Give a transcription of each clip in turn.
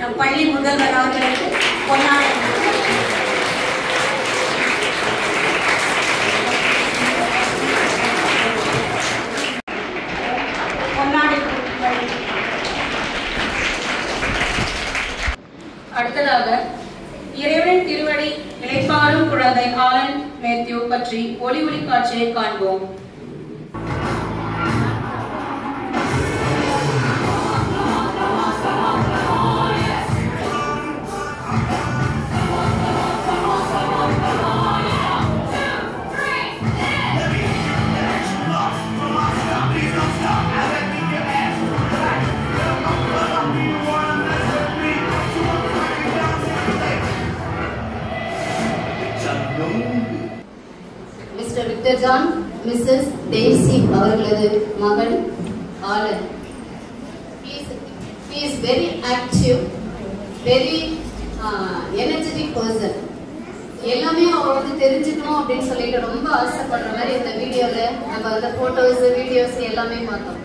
நம் பள்ளி முதல்வர் அவர்களுக்கு பொன்னாடை அடுத்ததாக இறைவன் திருவடி இளைப்பாறும் குழந்தை ஆலன் மேத்யூ பற்றி ஒளி காட்சியை காண்போம். Mr. Victor John, Mrs. Daisy அவர்களது மகன் Alan. He is very active, very energetic person. எல்லாமே அவர் வந்து தெரிஞ்சுக்கணும் அப்படின்னு சொல்லிட்டு ரொம்ப ஆசைப்படுற மாதிரி இந்த வீடியோல நம்ம வந்து போட்டோஸ் வீடியோஸ் எல்லாமே பார்த்தோம்.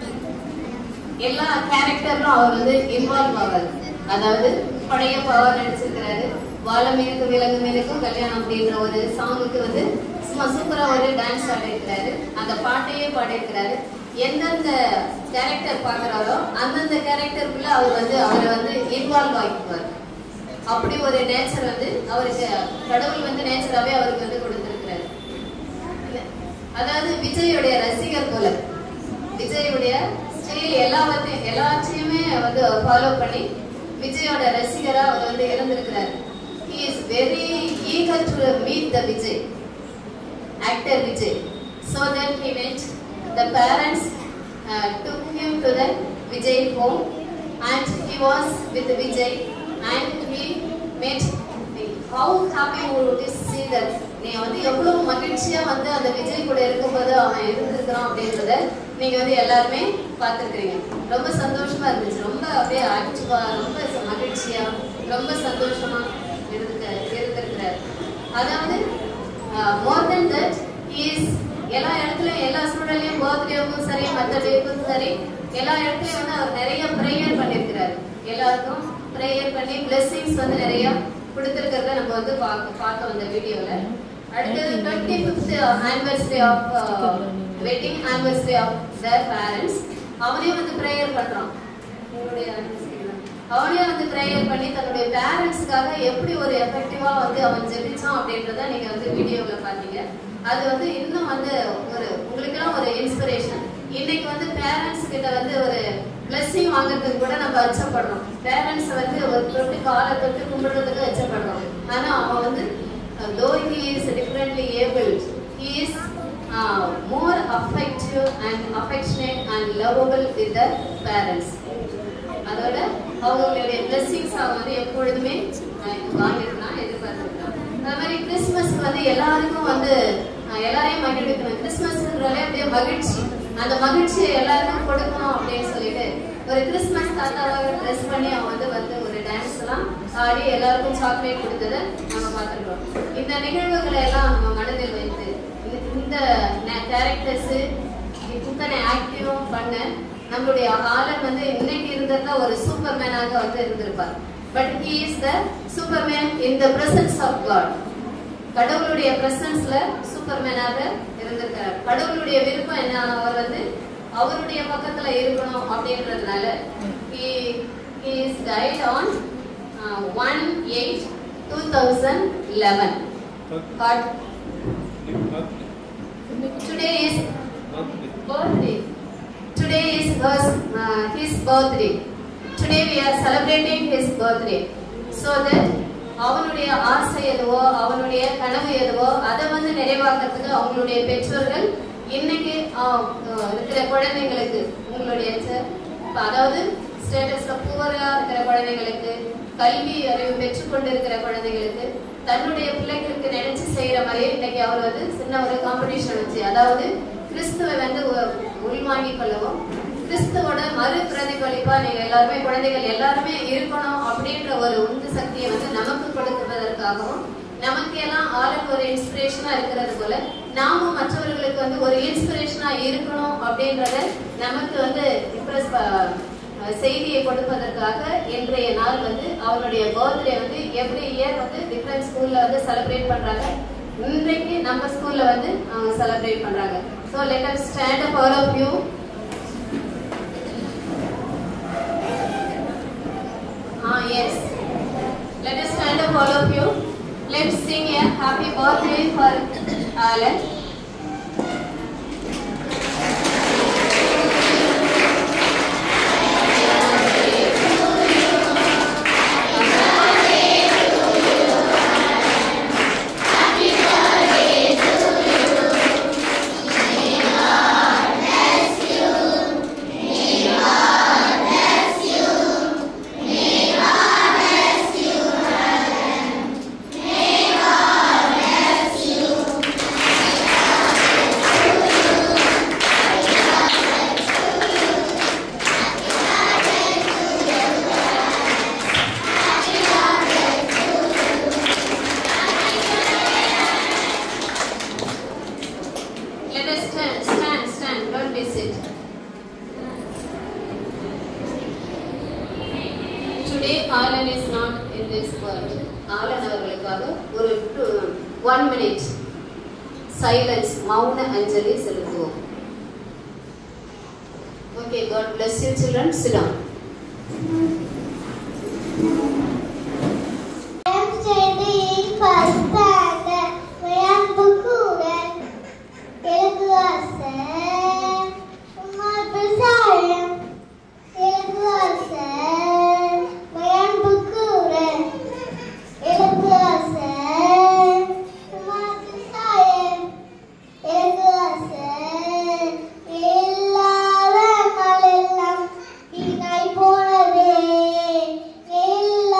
எல்லா கேரக்டர்லும் அவர் வந்து இன்வால்வ் ஆவார். அதாவது பழைய பவர் நடிச்சிருக்கிறாரு. வாழமீனுக்கு விலங்கு மீனுக்கும் கல்யாணம் அப்படின்ற ஒரு சாங்குக்கு வந்து சும்மா சூப்பரா ஒரு டான்ஸ் ஆடிருக்கிறாரு. அந்த பாட்டையே பாடிருக்கிறாரு. எந்தெந்த கேரக்டர் பாக்குறாரோ அந்தந்த கேரக்டருக்குள்ள அவரை வந்து இன்வால்வ் ஆகிக்குவார். அப்படி ஒரு நேச்சர் வந்து அவருக்கு கடவுள் வந்து நேச்சராவே அவருக்கு வந்து கொடுத்திருக்கிறாரு. அதாவது விஜயோடைய ரசிகர் போல விஜயோடைய ஸ்டைல் எல்லாத்தையுமே வந்து ஃபாலோ பண்ணி விஜயோட ரசிகரா அவர் வந்து இருந்திருக்கிறார். He is very eager to meet the Vijay, actor Vijay. So then he met the parents took him to the Vijay home and he was with Vijay and he met how happy would you see that நீ வந்து எவ்வளவு மகிழ்ச்சியா வந்து அந்த விஜய் கூட இருக்கும்போது அவன் இருந்திருக்கிறான் அப்படின்றத நீங்க வந்து எல்லாருமே பார்த்துருக்கீங்க. ரொம்ப சந்தோஷமா இருந்துச்சு. ரொம்ப அப்படியே ஆக்டிவா ரொம்ப மகிழ்ச்சியா ரொம்ப சந்தோஷமா இருந்திருக்கிறார். அதாவது மோர் தென் தட் இஸ் எல்லா இடத்துலயும் எல்லா சூழலையும் பர்த்டேவுக்கும் சரி மற்ற டேக்கும் சரி எல்லா இடத்துலயும் வந்து அவர் நிறைய ப்ரேயர் பண்ணியிருக்கிறாரு. எல்லாருக்கும் ப்ரேயர் பண்ணி பிளெஸிங்ஸ் வந்து நிறைய கொடுத்திருக்கிறத நம்ம வந்து பார்த்தோம் இந்த வீடியோல. அடுத்தது 25th anniversary of wedding anniversary of their parents. அவனையும் வந்து ப்ரேயர் பண்றான். அவனையும் வந்து ப்ரேயர் பண்ணி தன்னுடைய பேரண்ட்ஸ்க்காக எப்படி ஒரு எஃபெக்டிவா வந்து அவன் ஜெபிச்சான் அப்படின்றத நீங்க வந்து வீடியோல பாத்தீங்க. அது வந்து இன்னும் வந்து ஒரு உங்களுக்கெல்லாம் ஒரு இன்ஸ்பிரேஷன். இன்னைக்கு வந்து பேரண்ட்ஸ் கிட்ட வந்து ஒரு பிளெஸிங் வாங்குறதுக்கு கூட நம்ம அச்சப்படுறோம். பேரண்ட்ஸ் வந்து ஒரு தொட்டு காலை தொட்டு கும்பிடுறதுக்கு அச்சப்படுறோம். ஆனா அவன் வந்து though he is differently abled, he is more affective and affectionate and lovable with the parents. அதோட அவங்களுடைய பிளெஸிங்ஸ் அவன் வந்து எப்பொழுதுமே வாங்கிருக்கான், எதிர்பார்த்துருக்கான். அது மாதிரி கிறிஸ்துமஸ்க்கு வந்து எல்லாருக்கும் வந்து எல்லாரையும் மகிழ்விக்கணும். கிறிஸ்துமஸ்ன்றாலே அப்படியே மகிழ்ச்சி. அந்த மகிழ்ச்சியை எல்லாருக்கும் கொடுக்கணும் அப்படின்னு சொல்லிட்டு ஒரு கிறிஸ்துமஸ் தாத்தாவாக ட்ரெஸ் பண்ணி அவன் வந்து ஒரு டான்ஸ் எல்லாம் ஆடி எல்லாருக்கும் சாக்லேட் கொடுத்ததை நம்ம பார்த்துருக்கோம். இந்த நிகழ்வுகளை எல்லாம் நம்ம மனதில் வைத்து இந்த கேரக்டர்ஸ் இத்தனை ஆக்டிவும் பண்ண நம்மளுடைய ஆலன் வந்து இன்னைக்கு இருந்திருந்தா ஒரு சூப்பர்மேனாக வந்து இருந்திருப்பார். But he is the superman in the presence of God. கடவுளுடைய பிரசன்ஸ்ல சூப்பர்மேனாக இருந்திருக்கிறார். கடவுளுடைய விருப்பம் என்ன, அவர் வந்து அவருடைய பக்கத்துல இருக்கணும் அப்படின்றதுனால he is died on 1/8/2011. Today is birthday. Today is his birthday. Today we are celebrating his birthday. So that அவனுடைய ஆசை எதுவோ அவனுடைய கனவு எதுவோ அதை வந்து நிறைவாக்குறதுக்கு அவங்களுடைய பெற்றோர்கள் இன்னைக்கு இருக்கிற குழந்தைங்களுக்கு உங்களுடைய அதாவது ஸ்டேட்டஸ்ல புவரா இருக்கிற குழந்தைங்களுக்கு கல்வி அறிவு பெற்றுக்கொண்டு இருக்கிற குழந்தைங்களுக்கு தன்னுடைய பிள்ளைகளுக்கு நினைச்சு செய்யற மாதிரியே இன்னைக்கு அவர் வந்து சின்ன ஒரு காம்படிஷன் வச்சு அதாவது கிறிஸ்துவை வந்து உள்வாங்கிக் கொள்ளவும் கிறிஸ்துவோட மறு பிரதிபலிப்பா நீங்க எல்லாருமே குழந்தைகள் எல்லாருமே இருக்கணும் அப்படின்ற ஒரு உந்து சக்தியை வந்து நமக்கு கொடுப்பதற்காகவும் நமக்கு எல்லாம் ஆளுக்கு ஒரு இன்ஸ்பிரேஷனா இருக்கிறது போல நாமும் மற்றவர்களுக்கு வந்து ஒரு இன்ஸ்பிரேஷனா இருக்கணும் அப்படின்றத நமக்கு வந்து செய்தியை கொடுப்பதற்காக இன்றைய நாள் வந்து அவருடைய பர்த்டே வந்து எவ்ரி இயர் வந்து டிஃபரண்ட் ஸ்கூல்ல வந்து செலிப்ரேட் பண்றாங்க. இன்றைக்கு நம்ம ஸ்கூல்ல வந்து செலிப்ரேட் பண்றாங்க. So let us stand up all of you. Yes. Let us stand up all of you. Let's sing a happy birthday for Alan. Today Alan is not in this world. Alan அவர்களுக்காக ஒரு 1 minute silence மௌன அஞ்சலி செலுத்துவோம். Okay, God bless you children. Sit down. I am studying first standard. My book எல்லா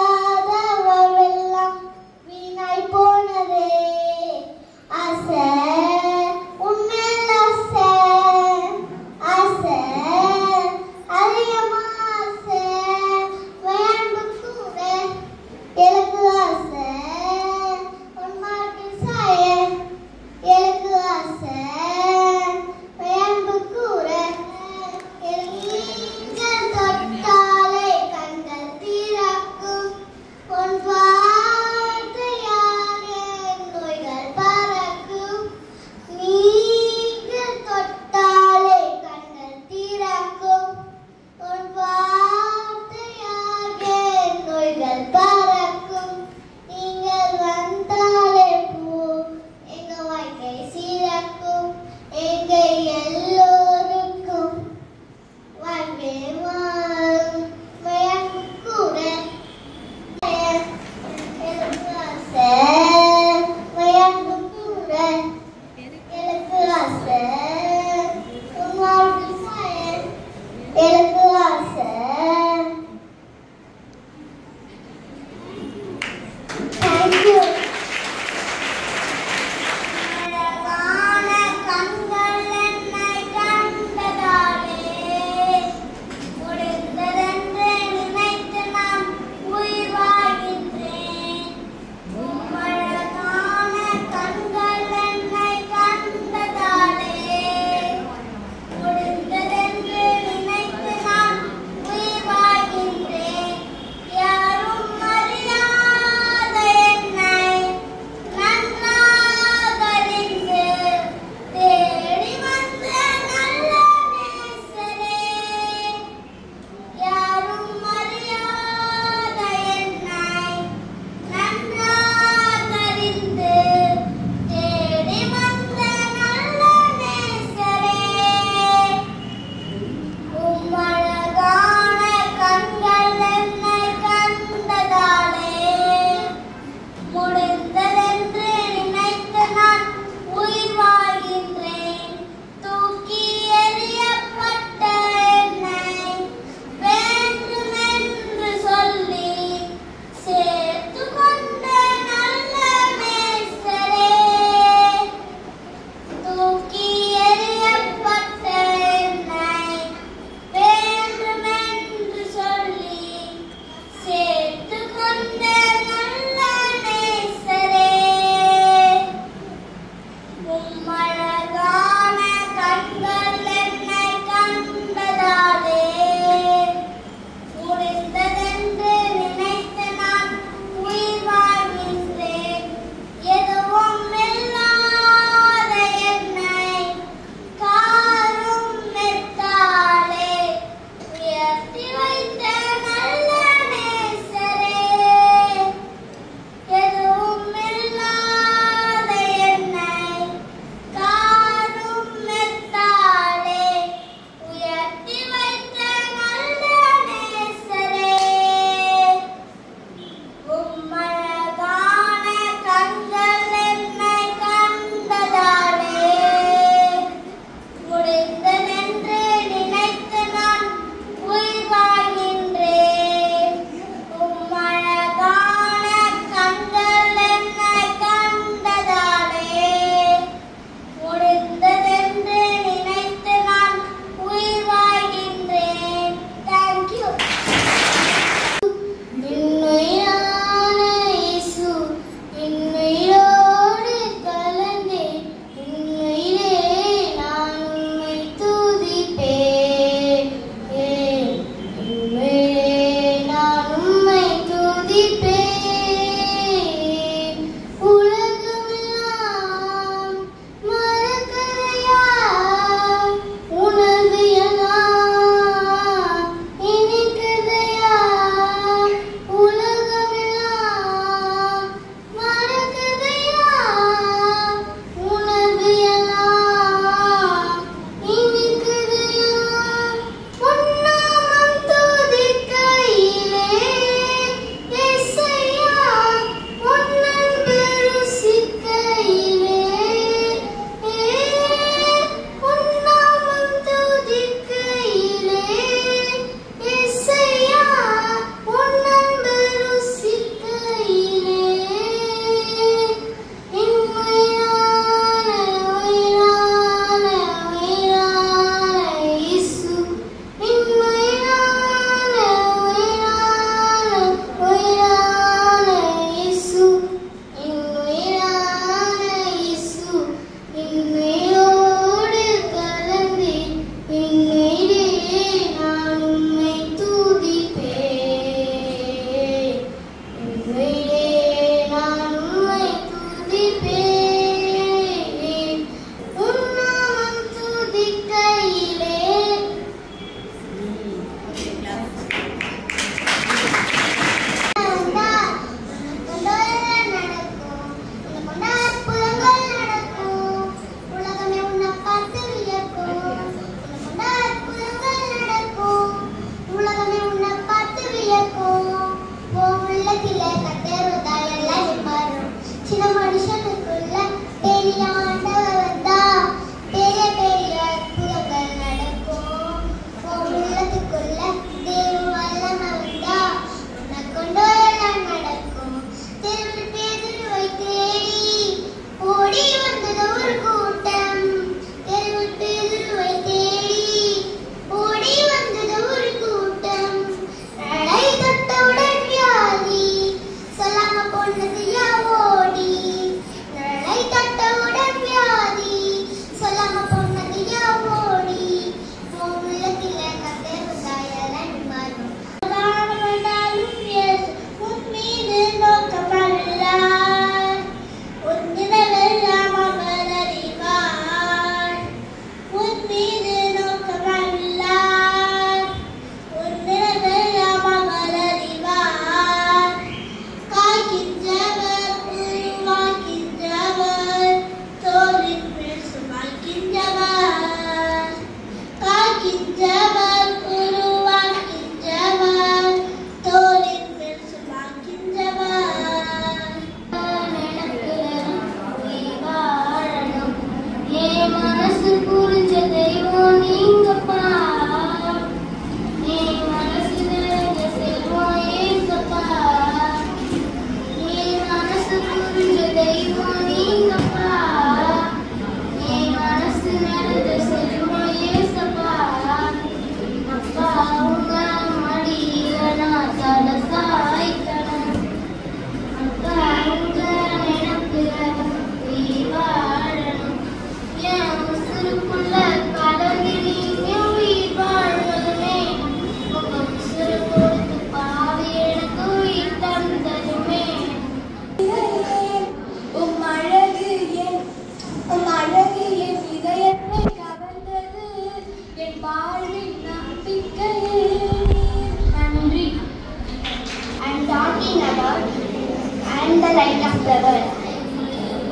light of the world.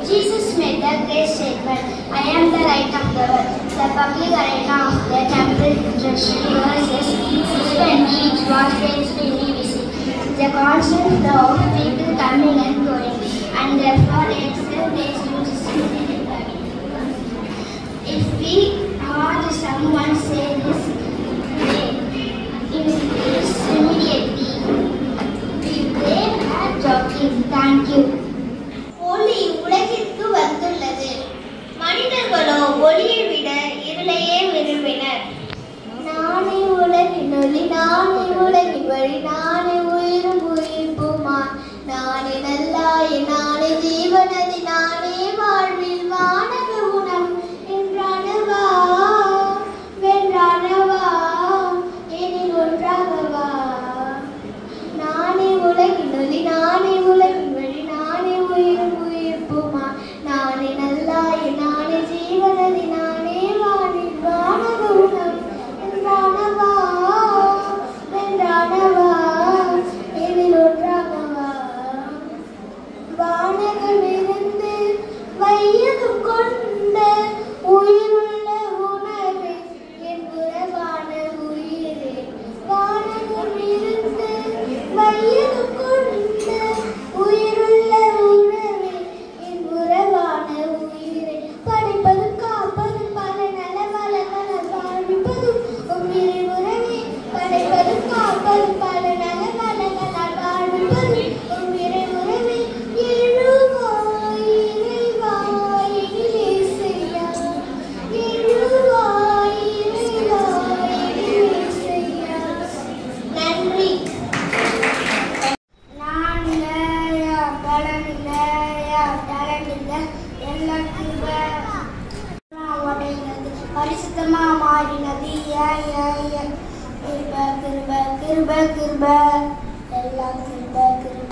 Jesus made the great statement, I am the light of the world. The public arena of the temple rehearsals suspended each was faithfully busy. The constant flow of people coming and going, and therefore itself makes you if we heard someone say this immediately, they are joking. Thank you. ஒளி உலகிற்கு வந்துள்ளது. மனிதர்களோ ஒளியை விட இருளையே விரும்பினர். நானே உலகின் ஒளி, நானே உலகின் வழி, நானே உயிரும் உயிர்ப்புமா, நானே நல்லாய், நானே ஜீவனதி, நானே வாழ்வில் வானக உணம் என்றானவா வென்றானவா எனில் ஒன்றாகவா. நானே உலகின் ஒளி, நானே உலகின் வழி, நானே உயிரும் உயிர்ப்புமா, நானே நல்லாய், நானே ஜீவனதி, நானே வாழ்வில் வானக உணம் என்றானவா வென்றானவா எனில் ஒன்றாகவா. வானகமிருந்து வையகம் கொண்ட உயிருள்ள உணவே என் உறவான உயிரே. வானகமிருந்து வையகம் கொண்ட உயிருள்ள உணவே என் உறவான உயிரே. படைப்பதும் காப்பதும் பல நல வளங்கள் வாழ்விப்பதும் உயிரை உறவே. படைப்பதும் காப்பதும் பல நல வளங்கள் வாழ்விப்பதும் உயிரை உறவே. எழுவாய் இறைவாய் எனிலே செய்யா, எழுவாய் இறைவாய் எனிலே செய்யா. நன்றி. நான் இல்லையா பலன் இல்லையா தலன் இல்லை எல்லாம் உடைந்தது பரிசுத்தமா மாறினது. கிருப கிருப கிருப கிருப எல்லாம் கிருப கிருப.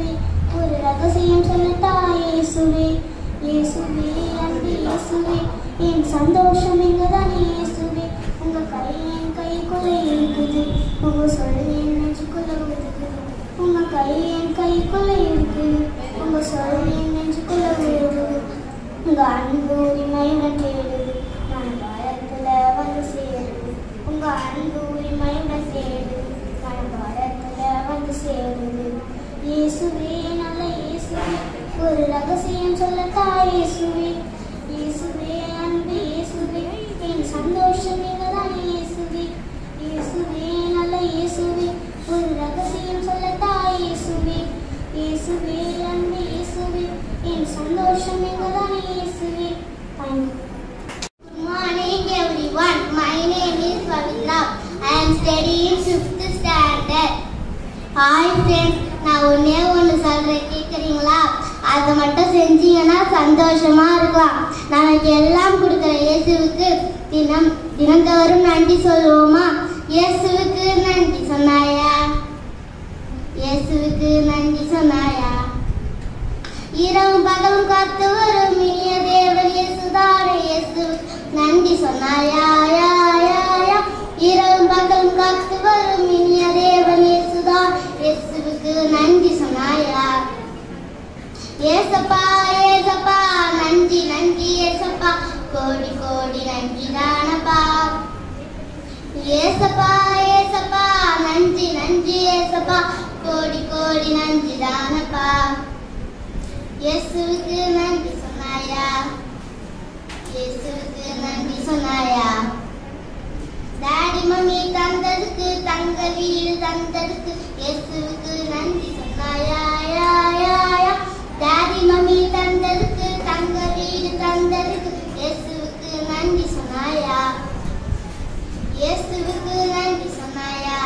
என் கைக்குள்ளே இருக்குது, உங்க சொல் என் நெஞ்சுக்குள்ள இருக்குது. உங்க கை என் கைக்குள்ளே இருக்குது, உங்க சொல் என் நெஞ்சுக்குள்ள இருக்குது. உங்க அன்பு உரிமையுடன் தேடுது, நான் பாரத்துல வந்து சேருது. உங்க அன்பு உரிமையுடன் தேடுது, நான் பாரத்துல வந்து சேருது. இயேசுவே நல்ல இயேசுவே, ஒரு ரகசியம் சொல்லட்டா இயேசுவே. இயேசுவே அன்பு இயேசுவே, என் சந்தோஷம் நீங்கதான் இயேசுவே. இயேசுவே நல்ல இயேசுவே, ஒரு ரகசியம் சொல்லட்டா இயேசுவே. இயேசுவே அன்பு இயேசுவே, என் சந்தோஷம் நீங்கதான் இயேசுவே. Good morning everyone. My name is Pavitra. I am studying 5th standard. Hi friends, நான் ஒன்னே ஒன்று சொல்றேன், கேட்குறீங்களா? அதை மட்டும் செஞ்சீங்கன்னா சந்தோஷமா இருக்கலாம். நமக்கு எல்லாம் கொடுக்குற இயேசுவுக்கு தினந்தோறும் நன்றி சொல்லுவோமா? இயேசுவுக்கு நன்றி சொன்னாயா? இயேசுவுக்கு நன்றி சொன்னாயா? இரவும் பகலும் காத்து வரும் இனிய தேவன் இயேசுதான. இயேசுவுக்கு நன்றி சொன்னாயா? இரவும் பகலும் காத்து வரும் இனிய தேவன் இயேசுதான். இயேசுவுக்கு நன்றி சொன்னாயா? ஏசப்பா ஏசப்பா நன்றி நன்றி ஏசப்பா, கோடி கோடி நன்றி தானப்பா. ஏசப்பா ஏசப்பா நன்றி நன்றி ஏசப்பா, கோடி கோடி நன்றி தானப்பா. இயேசுவுக்கு நன்றி சொன்னாயா? இயேசுவுக்கு நன்றி சொன்னாயா? டாடி மம்மி தந்ததுக்கு, தங்க வீடு தந்ததுக்கு, இயேசுவுக்கு நன்றி சொன்னாயா? டாடி மம்மி தந்ததுக்கு, தங்க வீடு தந்ததுக்கு, இயேசுவுக்கு நன்றி சொன்னாயா? இயேசுவுக்கு நன்றி சொன்னாயா?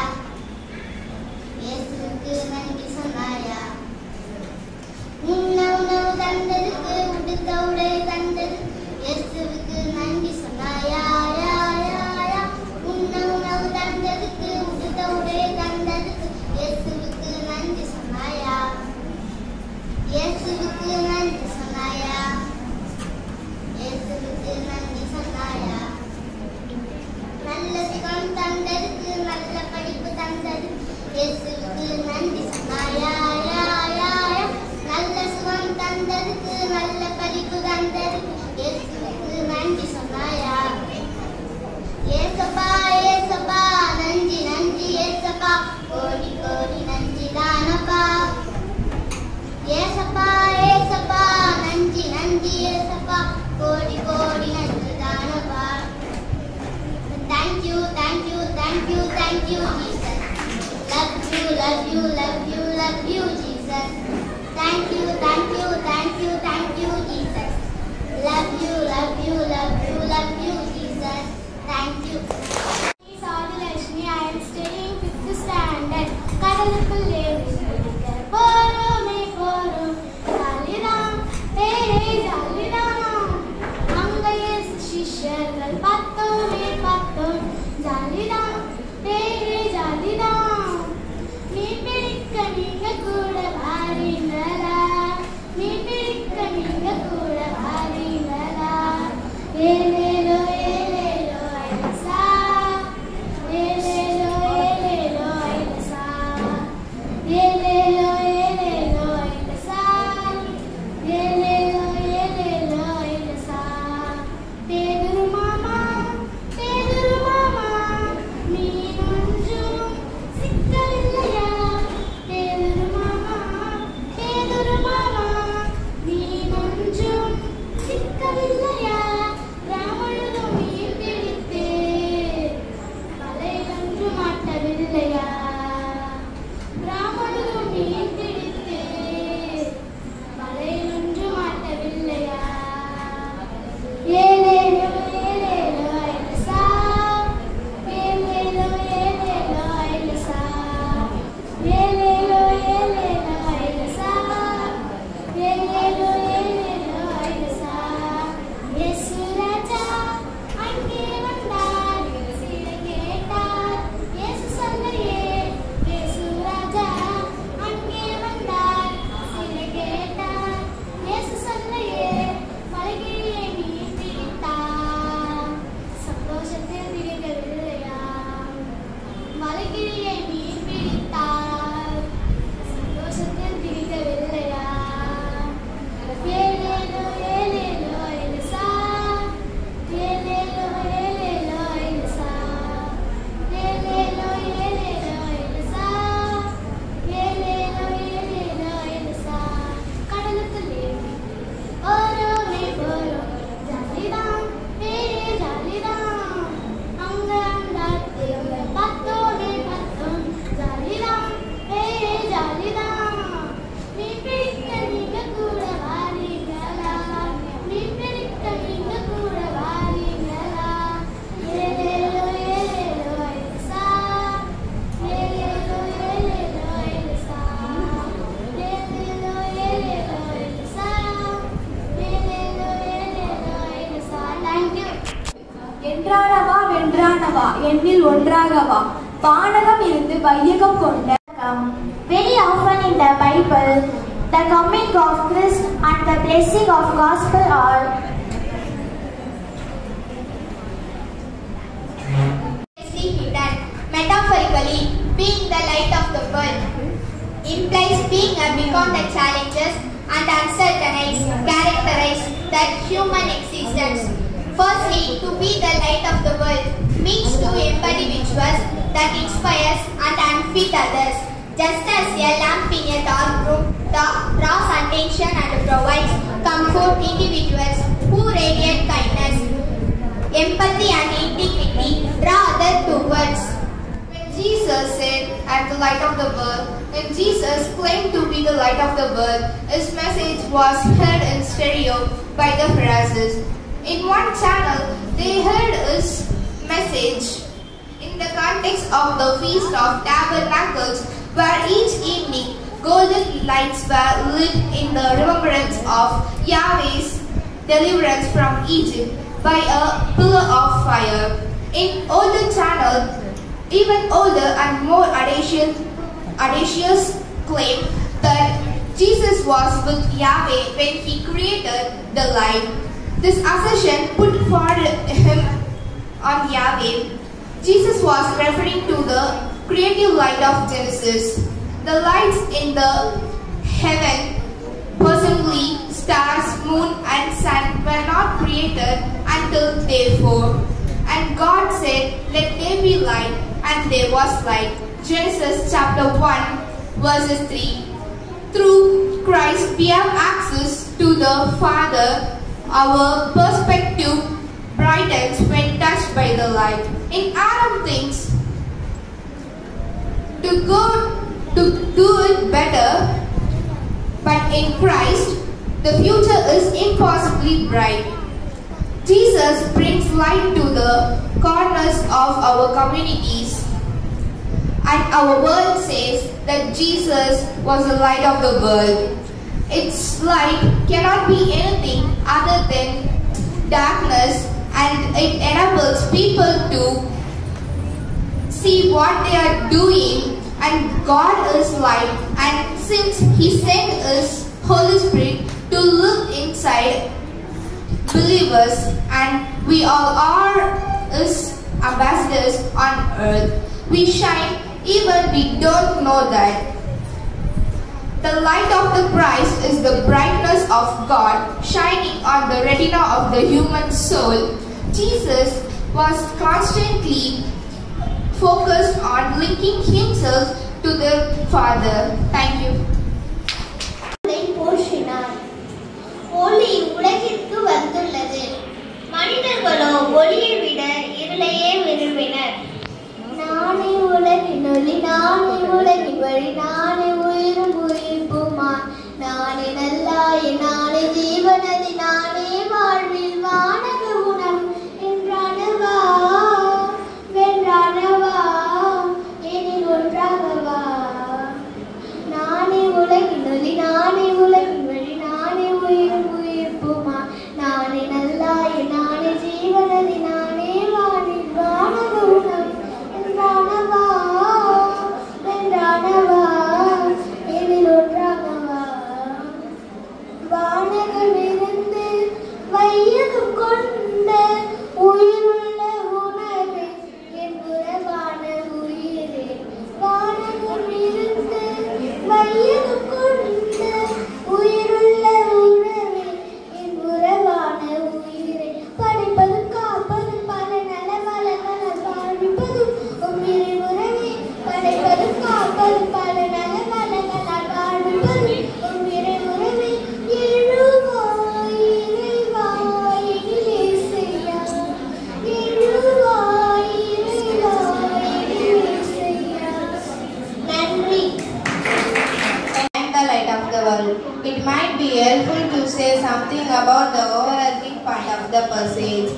இயேசுவுக்கு நன்றி சொன்னாயா? உணவு தந்ததுக்கு, உடுத்த உடை தந்ததுக்கு, இயேசுவுக்கு நன்றி சொன்னாயா? உணவு தந்ததுக்கு, உடுத்த உடை தந்ததுக்கு, இயேசுவுக்கு நன்றி சொன்னாயா? இயேசுவுக்கு நன்றி சொன்னாயா? இயேசுவுக்கு நன்றி சொன்னாயா? நல்ல சுகம் தந்ததுக்கு, நல்ல படிப்பு தந்ததுக்கு, இயேசுவுக்கு நன்றி சொன்னாயா? நல்ல சுகம் தந்ததுக்கு, நல்ல படிப்பு தந்ததுக்கு, இயேசுவுக்கு நன்றி சொன்னாயா? ஏசப்பா ஏசப்பா நன்றி நன்றி ஏசப்பா, கோடி கோடி நன்றி தானப்பா. ஏசப்பா ஏசப்பா நன்றி நன்றி ஏசப்பா, கோடி கோடி நன்றி தானப்பா. Thank you thank you thank you thank you Jesus. Love you love you love you love you Jesus. Thank you thank you thank you thank you Jesus. Love you love you love you love you Jesus. Thank you. Sadilashmi, I am studying 5th standard. கடலுக்குள்ளே விழுந்திருக்க போறோமே போறோம், ஜாலிதான் ஹே ஜாலிதான். அங்க இயேசு சிஷ்யர்கள் பார்த்தோமே பார்த்தோம், ஜாலிதான் ஹே ஜாலிதான். நீ பிடிக்க நீங்க கூட வாரீங்களா? நீ பிடிக்க நீங்க கூட வாரீங்களா? ஏலேலோ ஏலேலோ ஐலசா, ஏலேலோ ஏலேலோ ஐலசா, ஏலேலோ ஏலேலோ ஐலசா, ஏலேலோ ஏலேலோ ஐலசா. பேதுரு மாமா நீ ஒன்றும் சிக்கவில்லையா? பேதுரு மாமா நீ ஒன்றும் சிக்கவில்லையா? ராம என்னில் ஒன்றாக வா. வானகம் இருந்து வையகம் கொண்ட. Very often in the Bible, the coming of Christ and the blessing of gospel are hidden. Metaphorically, being the light of the world implies being beyond the challenges and uncertainties characterize that human existence. Firstly, to be the light of the world means to embody rituals that inspires and unfit others. Just as a lamp in a dark room draws attention and provides comfort, individuals who radiate kindness, empathy and integrity draw others towards. When Jesus said, "I am the light of the world," when Jesus claimed to be the light of the world, his message was heard in stereo by the Pharisees. In one channel, they heard his message in the context of the Feast of Tabernacles, where each evening golden lights were lit in the remembrance of Yahweh's deliverance from Egypt by a pillar of fire. In older channel, even older and more audacious claim that Jesus was with Yahweh when he created the light. This assertion put forward him on Yahweh. Jesus was referring to the creative light of Genesis. The lights in the heaven, personally, stars, moon and sun were not created until day 4. And God said, "Let there be light," and there was light. Genesis chapter 1 verses 3. Through Christ we have access to the Father. Our perspective brightens when touched by the light. In Adam things to do it better, but in Christ the future is impossibly bright. Jesus brings light to the corners of our communities, and our world says that Jesus was the light of the world. Its light cannot be anything other than darkness, and it enables people to see what they are doing. And God is light, and since He sent His Holy Spirit to live inside believers, and we all are His ambassadors on earth, we shine even we don't know that. The light of the Christ is the brightness of God shining on the retina of the human soul. Jesus was constantly focused on linking himself to the Father. Thank you. ஒளி உலகிற்கு வந்துள்ளது. மனிதர்களோ ஒளியை விட இருளையே விரும்பினர். நானே உலகின் ஒளி, நானே உலகின் வழி, நானே உயிரும் உயிர்ப்புமா, நானே நல்லாய், நானே ஜீவனதி, நானே வாழ்வில் வானக உணவு என்றானவா வென்றானவா எனில் ஒன்றாகவா. நானே உலகின் ஒளி, நானே உலகின் வழி, நானே உயிரும் உயிர்ப்புமா, நானே நல்லாய், நானே ஜீவனதி, நானே வாழ்வில் வானக உணவு என்றானவா வென்றானவா எனில் ஒன்றாகவா. வானகமிருந்து வையகம் கொண்ட உயிருள்ள உணவே என் உறவான உயிரே. வானகமிருந்து வையகம் கொண்ட உயிருள்ள உணவே என் உறவான உயிரே. படைப்பதும் காப்பதும் பல நல வளங்கள் வாழ்விப்பதும் உயிரை உறவே. படைப்பதும் காப்பதும் பல நல வளங்கள் வாழ்விப்பதும் உயிரை உறவே. எழுவாய் இறைவா எனிலே செய்யா, எழுவாய் இறைவா எனிலே செய்யா. நன்றி. I am the light of the world. It might be helpful to say something about the overarching part of the passage.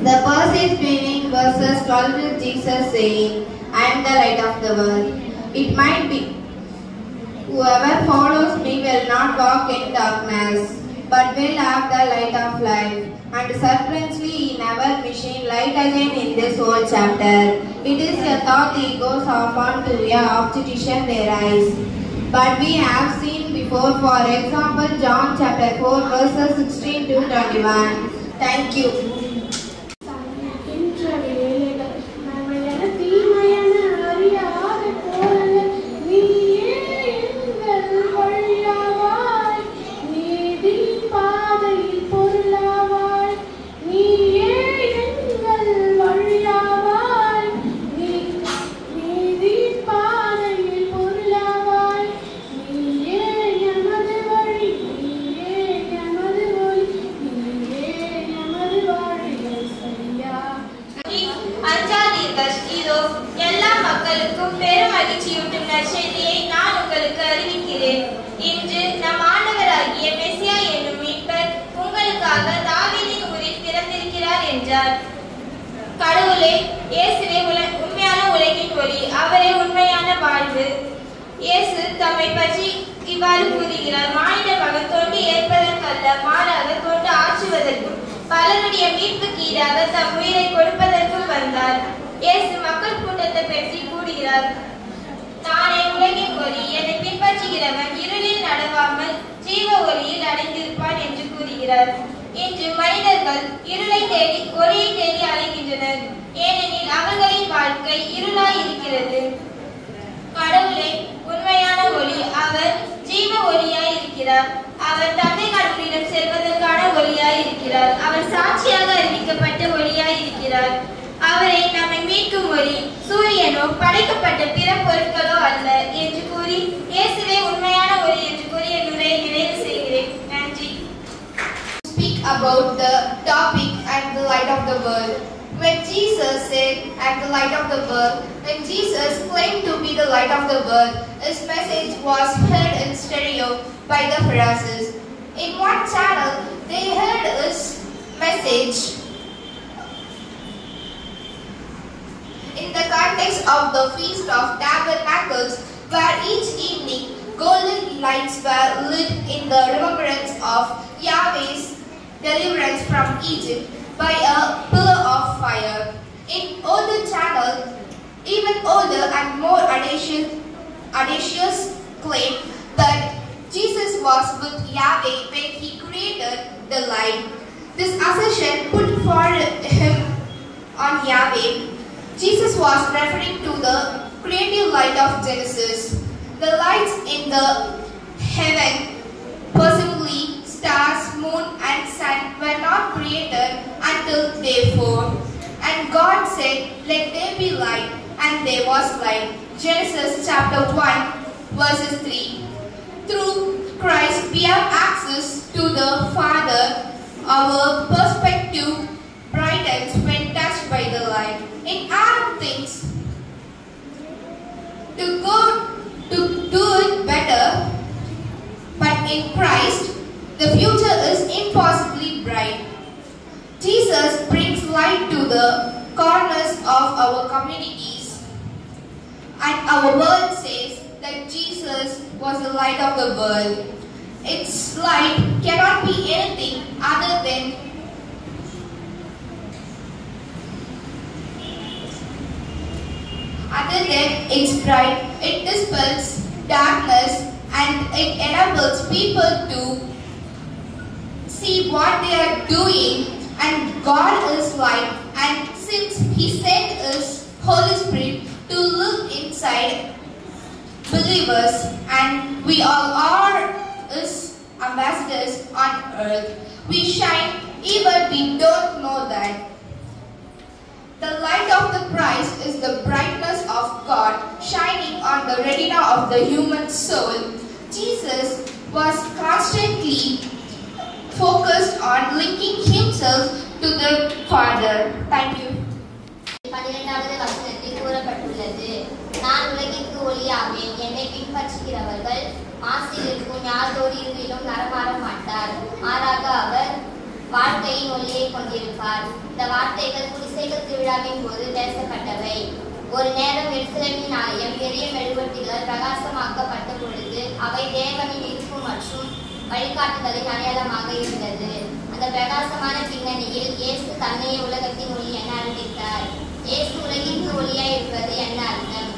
The passage beginning verses 12 with Jesus saying, "I am the light of the world." It might be, "Whoever follows me will not walk in darkness, but will have the light of life." and surprisingly he never mentioned light again in this whole chapter. It is a thought he goes off on to a obstetrician their eyes. But we have seen before, for example, John chapter 4 verses 16 to 21. Thank you. இன்று நம் ஆண்டவராகிய மெசியா என்னும் மீட்பர் உங்களுக்காக தாவீதின் ஊரில் பிறந்திருக்கிறார் என்றார். கடவுளே, இயேசுவே உண்மையான உலகின் ஒளி, அவரே உண்மையான வாழ்வு. இயேசு தம்மை பற்றி இவ்வாறு கூறுகிறார்: மானிட மகன் தோண்டி ஏற்பதற்கல்ல, மாறாக தோண்டு ஆற்றுவதற்கும் பலருடைய மீட்புக்கு ஈடாக தம் உயிரை கொடுப்பதற்கும் வந்தார். இயேசு மக்கள் கூட்டத்தை பற்றி கூறுகிறார்: நானே உலகின் ஒளி, என்னை பின்பற்றுகிறவன் இருளில் நடவாமல் ஜீவ ஒளியில் அடைந்திருப்பான் என்று கூறுகிறார். இன்று மனிதர்கள் இருளை தேடி ஒளியை தேடி அலைகின்றனர், ஏனெனில் அவர்களின் வாழ்க்கை இருளாய் இருக்கிறது. கடவுளே உண்மையான ஒளி, அவர் ஜீவ ஒளியாய் இருக்கிறார். அவர் தந்தை கடவுளிடம் செல்வதற்கான ஒளியாய் இருக்கிறார். அவர் சாட்சியாக அறிவிக்கப்பட்ட ஒளியாய் இருக்கிறார். அவரை நம்மை மீட்கும் ஒளி சூரியனோ படைக்கப்பட்ட பிற பொருட்களோ அல்ல என்று கூறி இயேசுவே உண்மையான ஒளி என்று கூறி என் உரையை நிறைவு செய்கிறேன். நன்றி. Speak about the topic and the light of the world. When Jesus said "and the light of the world," when Jesus claimed to be the light of the world, his message was heard in stereo by the Pharisees. In one channel, they heard his message in the context of the Feast of Tabernacles, where each evening golden lights were lit in the remembrance of Yahweh's deliverance from Egypt by a pillar of fire. In older channel, even older and more audacious claim that Jesus was with Yahweh when he created the light. This assertion put forward him on Yahweh. Jesus was referring to the creative light of Genesis. The lights in the heaven, presumably stars, moon and sun, were not created until day 4. And God said, "Let there be light," and there was light. Genesis chapter 1 verses 3. Through Christ we have access to the Father. Our perspective brightens when touched by the light. In Adam thinks to do it better, but in Christ the future is impossibly bright. Jesus brings light to the corners of our communities, and our word says that Jesus was the light of the world. Its light cannot be anything other than it's bright. It dispels darkness and it enables people to see what they are doing, and God is light, and since he sent his Holy Spirit to live inside believers, and we all are his ambassadors on earth, we shine even we don't know that. The light of the Christ is the brightness of God shining on the retina of the human soul. Jesus was constantly focused on linking himself to the Father. Thank you. 12வது வசனத்தில் கூறப்பட்டுள்ளது: நான் உலகிற்கு ஒளியாவேன், என்னை பின்பற்றுகிறவர்கள் மாசில் இருக்கும் யாதொரு இருளிலும் நடமாட மாட்டார், மாறாக அவர் வாழ்க்கையின் ஒளியை கொண்டிருப்பார். இந்த வார்த்தைகள் குடிசைகள் திருவிழாவின் போது பேசப்பட்டவை. ஒரு நேரம் எருசலேமின் ஆலயம் பெரிய மெழுகுவர்த்திகள் பிரகாசமாக்கப்பட்ட பொழுது அவை தேவனின் இருப்பு மற்றும் வழிகாட்டுதலின் அடையாளமாக இருந்தது. அந்த பிரகாசமான பின்னணியில் இயேசு தன்னையே உலகத்தின் ஒளி என அறிவித்தார். இயேசு உலகிற்கு ஒளியாய் இருப்பது என்ன அர்த்தம்?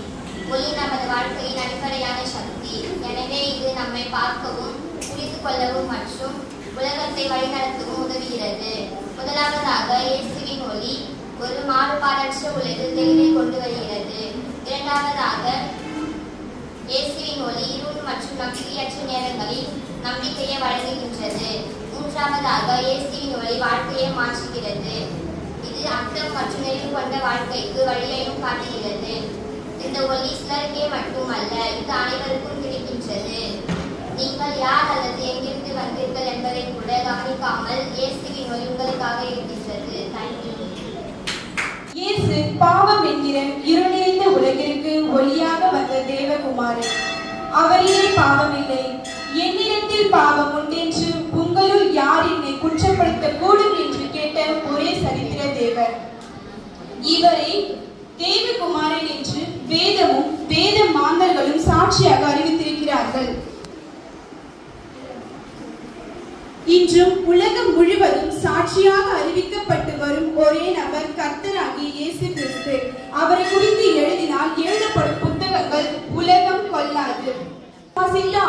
ஒளி நமது வாழ்க்கையின் அடிப்படையான சக்தி. எனவே இது நம்மை பார்க்கவும் புரிந்து கொள்ளவும் மற்றும் உலகத்தை வழிநடத்தவும் உதவுகிறது. முதலாவதாக, இயேசுவின் ஒளி ஒரு மாறுபாடற்ற உலகில் தெளிவை கொண்டு வருகிறது. இரண்டாவதாக, இயேசுவின் ஒளி இருள் மற்றும் நம்பிக்கையற்ற நேரங்களில் நம்பிக்கையை வழங்குகின்றது. மூன்றாவதாக, இயேசுவின் ஒளி வாழ்க்கையை மாற்றுகிறது. இது அர்த்தம் மற்றும் நிறைவு கொண்ட வாழ்க்கைக்கு வழியையும் காட்டுகிறது. இந்த ஒளி சிலருக்கே மட்டுமல்ல, இது அனைவருக்கும் கிடைக்கின்றது. நீங்கள் யார் அல்லது எங்கிருந்து வந்தீர்கள் என்பதை கூட கவனிக்காமல் இயேசுவின் ஒளி உங்களுக்காக இருக்கின்றது. தேங்க்யூ. இயேசு பாவம் என்கிற இருளிந்த உலகிற்கு ஒளியாக வந்த தேவகுமாரன். அவரிலே பாவமில்லை. என்னிடத்தில் பாவம் உண்டென்று உங்களுள் யார் என்னை குற்றப்படுத்த கூடும் என்று கேட்ட ஒரே சரித்திர தேவர் இவரை தேவகுமாரன் என்று வேதமும் வேத மாந்தர்களும் சாட்சியாக அறிவித்திருக்கிறார்கள். இன்றும் உலகம் முழுவதும் சாட்சியாக அறிவிக்கப்பட்டு வரும் ஒரே நபர் கர்த்தராகிய இயேசு கிறிஸ்து. அவரை குறித்து எழுதினால் எழுதப்படும் புத்தகங்கள் உலகம் கொள்ளாது.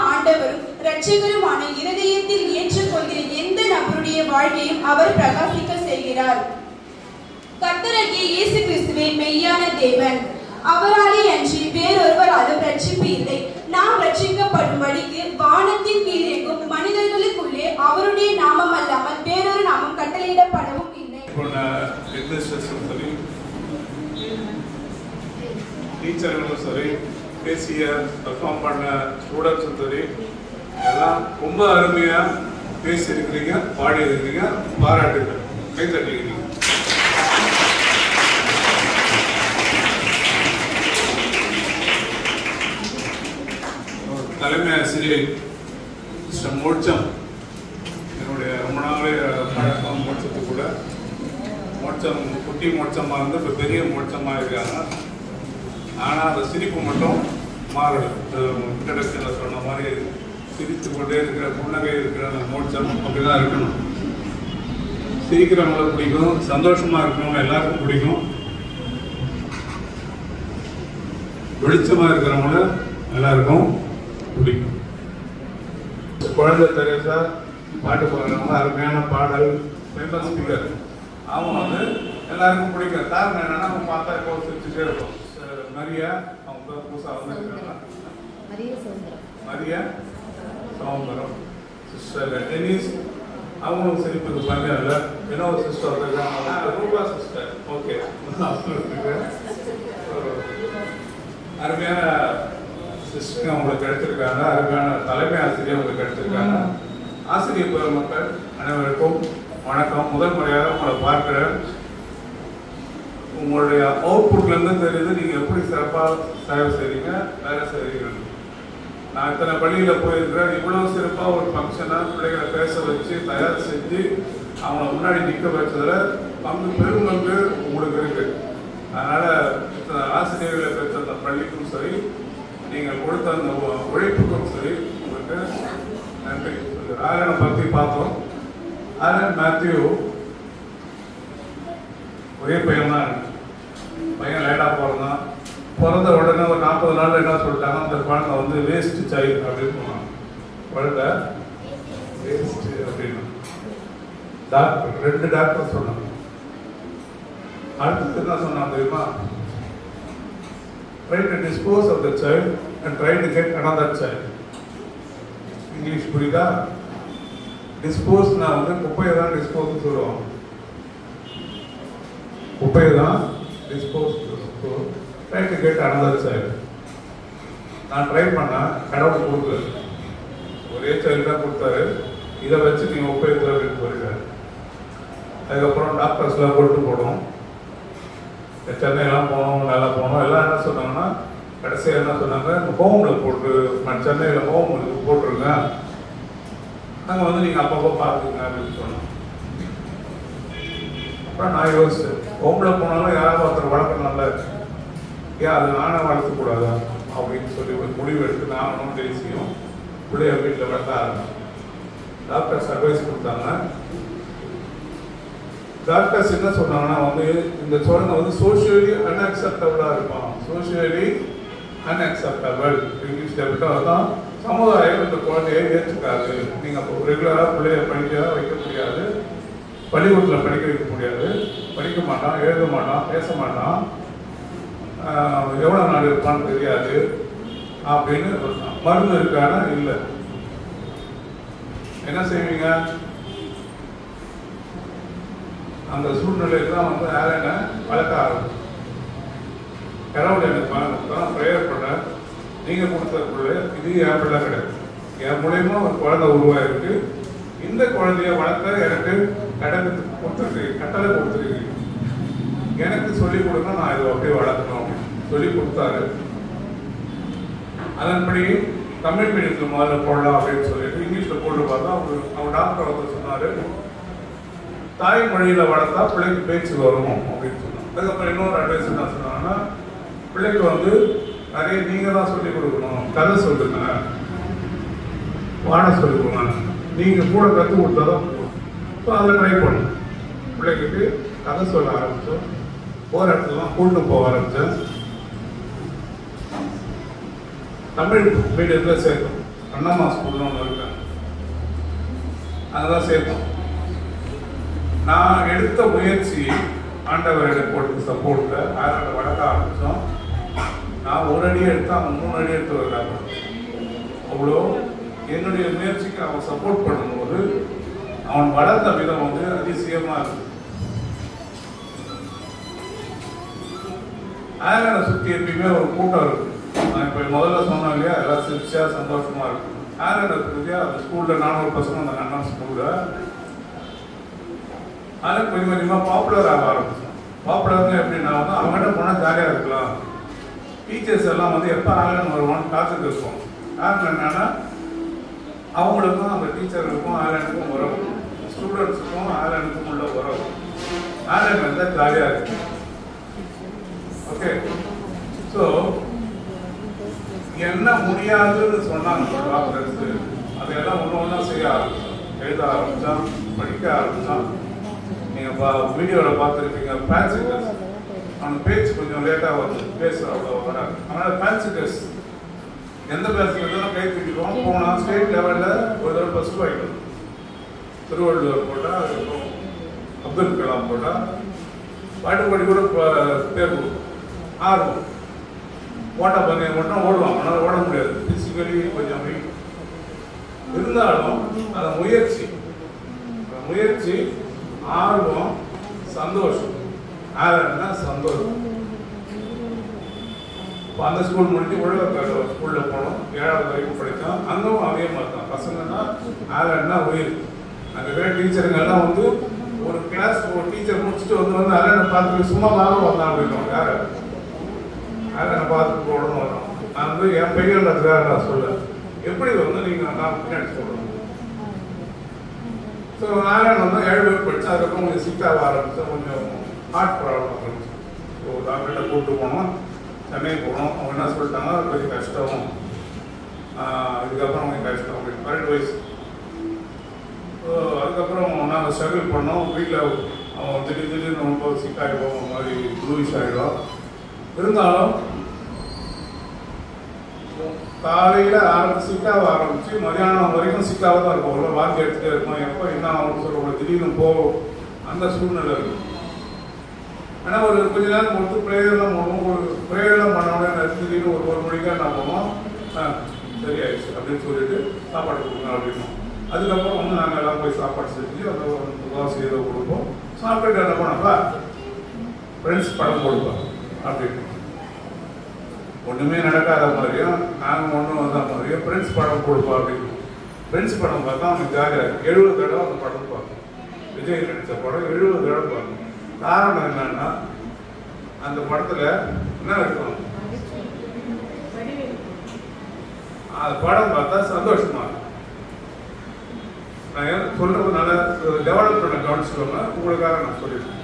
ஆண்டவரும் இரட்சகருமான இருதயத்தில் ஏற்றுக்கொள்கிற எந்த நபருடைய வாழ்க்கையும் அவர் பிரகாசிக்க செய்கிறார். கர்த்தராகிய இயேசு கிறிஸ்துவே மெய்யான தேவன். அவராலே அன்றி வேறொருவராலும் ரட்சிப்பு இல்லை. நாம் ரட்சிக்கப்படும்படிக்கு வானத்தின் கீழ் எங்கும் மனிதர்களுக்குள்ளே அவருடைய நாமம் அல்லாமல் வேறொரு நாமம் கட்டளையிடப்படவும் இல்லை. டீச்சர்களும் சரி, பேசிய பெர்ஃபார்ம் பண்ண ஸ்டூடெண்ட்ஸும் சரி, எல்லாம் ரொம்ப அருமையா பேசி இருக்கிறீங்க, பாடி இருக்கிறீங்க. பாராட்டுகள், கை தட்டிக்கிறீங்க. தலைமை ஆசிரியர் மிஸ்டர் மோட்சம், என்னுடைய ரொம்ப நாளே பழக்கம். மோட்சத்து கூட மோட்சம் குட்டி மோட்சமாக இருந்து இப்போ பெரிய மோட்சமாக இருக்காங்க. ஆனால் அந்த சிரிப்பு மட்டும் மாறல. இன்ட்ரடக்ஷனில் சொன்ன மாதிரி சிரித்து கொண்டே இருக்கிற, புன்னகை இருக்கிற அந்த மோட்சம் அப்படிதான் இருக்கணும். சிரிக்கிறவங்களை பிடிக்கும், சந்தோஷமாக இருக்கிறவங்க எல்லாருக்கும் பிடிக்கும். வெளிச்சமாக இருக்கிறவங்கள எல்லாருக்கும் பிடிக்கும். குழந்தை தெரேசா பாட்டு பாடுறவங்க, அருமையான பாடல், ஃபேமஸ் ஸ்பீக்கர். அவங்க வந்து எல்லாருக்கும் பிடிக்கும். காரணம் என்னன்னா, அவங்க பார்த்தா இப்போ சிரிச்சுட்டே இருக்கும். மரியா, அவங்க புதுசாக வந்துருக்காங்க. மரியா சௌந்தரம், சிஸ்டர் டெனிஸ், அவங்களும் சிரிப்புக்கு பண்ண இல்லை. இன்னொரு சிஸ்டர் இருக்காங்க, ரூபா சிஸ்டர். ஓகே, அருமையான சிஸ்டர் அவங்களுக்கு கிடைச்சிருக்காங்க. அருமையான தலைமை ஆசிரியர் அவங்களுக்கு கிடைச்சிருக்காங்க. ஆசிரியர் பெருமக்கள் அனைவருக்கும் வணக்கம். முதல் முறையாக உங்களை பார்க்கிறேன். உங்களுடைய அவுட்புட்லேருந்து தெரியுது நீங்கள் எப்படி சிறப்பாக சேவை செய்கிறீங்க, வேலை செய்கிறீங்க. நான் இத்தனை பள்ளியில் போயிருக்கிறேன். இவ்வளோ சிறப்பாக ஒரு ஃபங்க்ஷனாக பிள்ளைகளை பேச வச்சு தயார் செஞ்சு அவங்கள முன்னாடி நிற்க வச்சதில் பெரும்பங்கு உங்களுக்கு இருக்கு. அதனால் ஆசிரியர்களை பெற்ற அந்த பள்ளிக்கும் சரி, நீங்கள் கொடுத்த அந்த உழைப்புக்கும் சரி, உங்களுக்கு நன்றி. ஆலனை பற்றி பார்த்தோம். ஆலன் மேத்யூ ஒரே பையன் தான். பையன் லேட்டாக பிறந்தான். பிறந்த உடனே ஒரு 40 நாள் என்ன சொல்லிட்டாங்க, அந்த குழந்தை வந்து வேஸ்ட் சைல்டு அப்படின்னு சொன்னாங்க. குழந்தை வேஸ்ட் அப்படின்னு டாக்டர், 2 டாக்டர் சொன்னாங்க. அடுத்தது என்ன சொன்னாங்க தெரியுமா? Try to dispose of the child and try to get another child. English புரியுதா? டிஸ்போஸ்னா வந்து குப்பையை தான் டிஸ்போஸ் சொல்லுவாங்க. குப்பையை தான் dispose. Try to get another child. நான் ட்ரை பண்ணேன், கடவுள் கொடுக்கல. ஒரே சைல்டு தான் கொடுத்தாரு. இதை வச்சு நீங்கள் குப்பையை அப்படின்னு போயிருக்காரு. அதுக்கப்புறம் டாக்டர்ஸ்லாம் கொண்டு போனோம், சென்னையெல்லாம் போனோம், நல்லா போனோம். எல்லாம் என்ன சொன்னாங்கன்னா, கடைசியாக என்ன சொன்னாங்க, ஹோமில் போட்டு, சென்னையில் ஹோம் போட்டுருங்க, அங்கே வந்து நீங்கள் அப்பப்போ பார்த்துங்க அப்படின்னு சொன்னோம். அப்புறம் நான் யோசிச்சேன், ஹோமில் போனாலும் யாராவது ஒருத்தர் வளர்க்க நல்லா இருக்கு, ஏன் அது நானே வளர்க்கக்கூடாதா அப்படின்னு சொல்லி ஒரு முடிவு எடுத்து நானும் தேசியம் பிள்ளைய வீட்டில் வளர்க்க ஆரம்பிச்சேன். டாக்டர்ஸ் அட்வைஸ் கொடுத்தாங்க, டாக்டர்ஸ் என்ன சொன்னாங்கன்னா வந்து இந்த குழந்தை வந்து சோஷியலி அன்அக்செப்டபிளாக இருப்பான். சோஷியலி அன்அக்செப்டபிள் இங்கிலீஷில் விட்டு அதுதான் சமுதாயம் இந்த குழந்தையை ஏற்றுக்காது. நீங்கள் ரெகுலராக பிள்ளைய படிக்க வைக்க முடியாது, பள்ளிக்கூடத்தில் படிக்க வைக்க முடியாது, படிக்க மாட்டான், எழுத மாட்டான், பேச மாட்டான், எவ்வளோ நாள் இருப்பான்னு தெரியாது அப்படின்னு மருந்து இருக்கானா இல்லை. என்ன செய்வீங்க? அந்த சூழ்நிலைக்கு தான் வந்து ஆலனை வளர்க்க ஆரம்பிச்சு. கடவுள் எனக்கு தான் ப்ரேயர் பண்ணேன், நீங்கள் கொடுத்த பிள்ளை இது என் பிள்ளை கிடையாது, என் மூலயமா ஒரு குழந்தை உருவாயிருக்கு, இந்த குழந்தைய வளர்க்க எனக்கு கட்டளை கொடுத்துருக்கீங்க, எனக்கு சொல்லிக் கொடுக்கணும், நான் இதை அப்படியே வளர்க்கணும் அப்படின்னு சொல்லி கொடுத்தாரு. அதன்படி தமிழ் மீடியத்தில் முதல்ல போடலாம் அப்படின்னு சொல்லிட்டு இங்கிலீஷில் போட்டு பார்த்தா அவர் டாக்டர் வந்து சொன்னார், தாய்மொழியில் வளர்த்தா பிள்ளைக்கு பேச்சு வரும் அப்படின்னு சொன்னாங்க. அதுக்கப்புறம் இன்னொரு அட்வைஸ் என்ன சொன்னாங்கன்னா, பிள்ளைக்கு வந்து நிறைய நீங்கள் தான் சொல்லிக் கொடுக்கணும், கதை சொல்லுங்க, வாட சொல்லிக் கொடுங்க, நீங்கள் கூட கற்றுக் கொடுத்தா தான். ஸோ அதை ட்ரை பண்ணணும். பிள்ளைக்கு கதை சொல்ல ஆரம்பித்தோம், போகிற இடத்துலாம் கூட்டு போக ஆரம்பித்தேன். தமிழ் மீடியத்தில் சேர்த்தோம், அண்ணம்மா ஸ்கூல்னு ஒன்று இருக்கேன், அதெல்லாம் சேர்த்தோம். நான் எடுத்த முயற்சி ஆண்டவர் எனக்கு போட்டு சப்போர்ட்டில் ஆயிரத்தை வளர்க்க ஆரம்பித்தோம். நான் ஒரு அடி எடுத்து அவன் 3 அடி எடுத்து வர்றாங்க. அவ்வளோ என்னுடைய முயற்சிக்கு அவன் சப்போர்ட் பண்ணும்போது அவன் வளர்ந்த விதம் வந்து அதிசயமாக இருக்கு. ஆயிரனை சுற்றி எப்பயுமே ஒரு கூட்டம் இருக்கு. நான் இப்போ முதல்ல சொன்னேன் இல்லையா, எல்லாம் சிரிச்சா சந்தோஷமா இருக்கு. ஆயிரனை சுற்றி அந்த ஸ்கூலில் 400 பசங்க அந்த அண்ணா ஸ்கூலில் அதில் கொஞ்சம் கொஞ்சமாக பாப்புலர் ஆக ஆரம்பிச்சோம். பாப்புலர்னு எப்படின்னா வந்து அவங்ககிட்ட போனால் ஜாலியாக இருக்கலாம், டீச்சர்ஸ் எல்லாம் வந்து எப்போ ஆலன் வருவான்னு காத்துட்டு இருக்கோம். காரணம் என்னன்னா அவங்களுக்கும் அந்த டீச்சர்களுக்கும் ஆலனுக்கும் உறவு, ஸ்டூடெண்ட்ஸுக்கும் ஆலனுக்கும் உள்ள உறவு. ஆலன் வந்து ஜாலியாக இருக்கு. ஓகே, ஸோ என்ன முடியாதுன்னு சொன்னாங்க டாக்டர்ஸ், அதையெல்லாம் ஒன்று ஒன்றா செய்ய ஆரம்பித்தோம். எழுத ஆரம்பித்தான், படிக்க ஆரம்பித்தான். நீங்கள் வீடியோவில் பார்த்துருப்பீங்க, பேன்சிகஸ் அவனுக்கு பேச்சு கொஞ்சம் லேட்டாக வருது, பேச அவ்வளோ வராது. அதனால் பேன்சிகஸ் எந்த பேன்சிகஸ் கை தூக்கிடுவோம். போனால் ஸ்டேட் லெவலில் ஒரு தடவை ஃபஸ்ட்டு ஆகிடும். திருவள்ளுவர் போட்டால், அதுக்கப்புறம் அப்துல் கலாம் போட்டால், பாட்டுப்படி கூட பேர் கொடுக்கும். ஆர்வம் ஓட்ட பந்தயம் மட்டும் ஓடுவான், அவனால் ஓட முடியாது, ஃபிசிக்கலி கொஞ்சம் வீக் இருந்தாலும் அந்த முயற்சி ஆர்வம் சந்தோஷம். ஆலன்னா சந்தோஷம். இப்போ அந்த ஸ்கூல் முடிஞ்சு உழவர் ஸ்கூலில் போனோம், 7வது வரைக்கும் படித்தோம். அங்கும் அதே மாதிரி தான். பசங்கன்னா ஆலன்னா உயிர். அங்கே டீச்சருங்கெல்லாம் வந்து ஒரு கிளாஸ் ஒரு டீச்சர் முடிச்சுட்டு வந்து ஆலனை பார்த்துட்டு சும்மா தான் வந்தான் அப்படின்னு யார் ஆலனை பார்த்துட்டு போடணும் வரோம். நான் வந்து என் பையன் அதுக்காக நான் சொல்ல எப்படி வந்து நீங்கள் நான் பின்னாடி சொல்லணும். ஸோ ஆலன் வந்து 7 பேர் படித்தேன். அதுக்கப்புறம் கொஞ்சம் சிக்காக ஆரம்பித்தேன், கொஞ்சம் ஹார்ட் ப்ராப்ளம் ஆரம்பிச்சு. ஸோ டாக்டர்கிட்ட கூப்பிட்டு போனோம், சென்னை போனோம். அவங்க என்ன சொல்லிட்டாங்க, கொஞ்சம் கஷ்டம், இதுக்கப்புறம் கொஞ்சம் கஷ்டம் அப்படின்னு 12 வயசு. ஸோ அதுக்கப்புறம் நாங்கள் ஸ்ட்ரகிள் பண்ணோம். வீட்டில் அவன் திடீர்னு ரொம்ப சிக்காகிடுவோம், ஒரு மாதிரி ப்ளூயிஷ் ஆகிடும். இருந்தாலும் காலையில் சிக்காக ஆரம்பிச்சு மதியானம் வரைக்கும் சிக்காக தான் இருக்கும். அவ்வளோ வாங்கி எடுத்துகிட்டே இருக்கும். எப்போ என்ன ஆகும் சொல்ல திடீர்னு போகும், அந்த சூழ்நிலை இருக்கும். ஆனால் ஒரு கொஞ்ச நேரம் பொறுத்து ப்ரேயர்லாம் பண்ணுவோம். ஒரு ப்ரேயர்லாம் பண்ணோட திடீர்னு ஒரு மணிக்காக என்ன பண்ணுவோம், சரியாயிடுச்சு அப்படின்னு சொல்லிட்டு சாப்பாடு கொடுங்க அப்படின்னோம். அதுக்கப்புறம் வந்து நாங்கள் எல்லாம் போய் சாப்பாடு செஞ்சு அந்த தோசை ஏதோ கொடுப்போம். சாப்பிட்டு என்ன பண்ணப்பா ஃப்ரெண்ட்ஸ் படம் கொடுப்போம் அப்படின்னு. ஒன்றுமே நடக்காத மாதிரியும் நாங்கள் ஒன்றும் வந்த மாதிரியும் ஃப்ரெண்ட்ஸ் படம் கொடுப்போம் அப்படின்னு. ஃப்ரெண்ட்ஸ் படம் பார்த்தா அவனுக்கு ஜாலியாக இருக்குது. 70 தடவை அந்த படம் பார்க்கணும். விஜய் நடித்த படம் 70 தடவை பார்க்கணும். காரணம் என்னன்னா அந்த படத்தில் என்ன இருக்கும், அது படம் பார்த்தா சந்தோஷமா இருக்கும். நான் சொல்றது நல்ல டெவலப் பண்ண கவனிச்சுக்கோங்க, உங்களுக்காக நான் சொல்லியிருக்கேன்.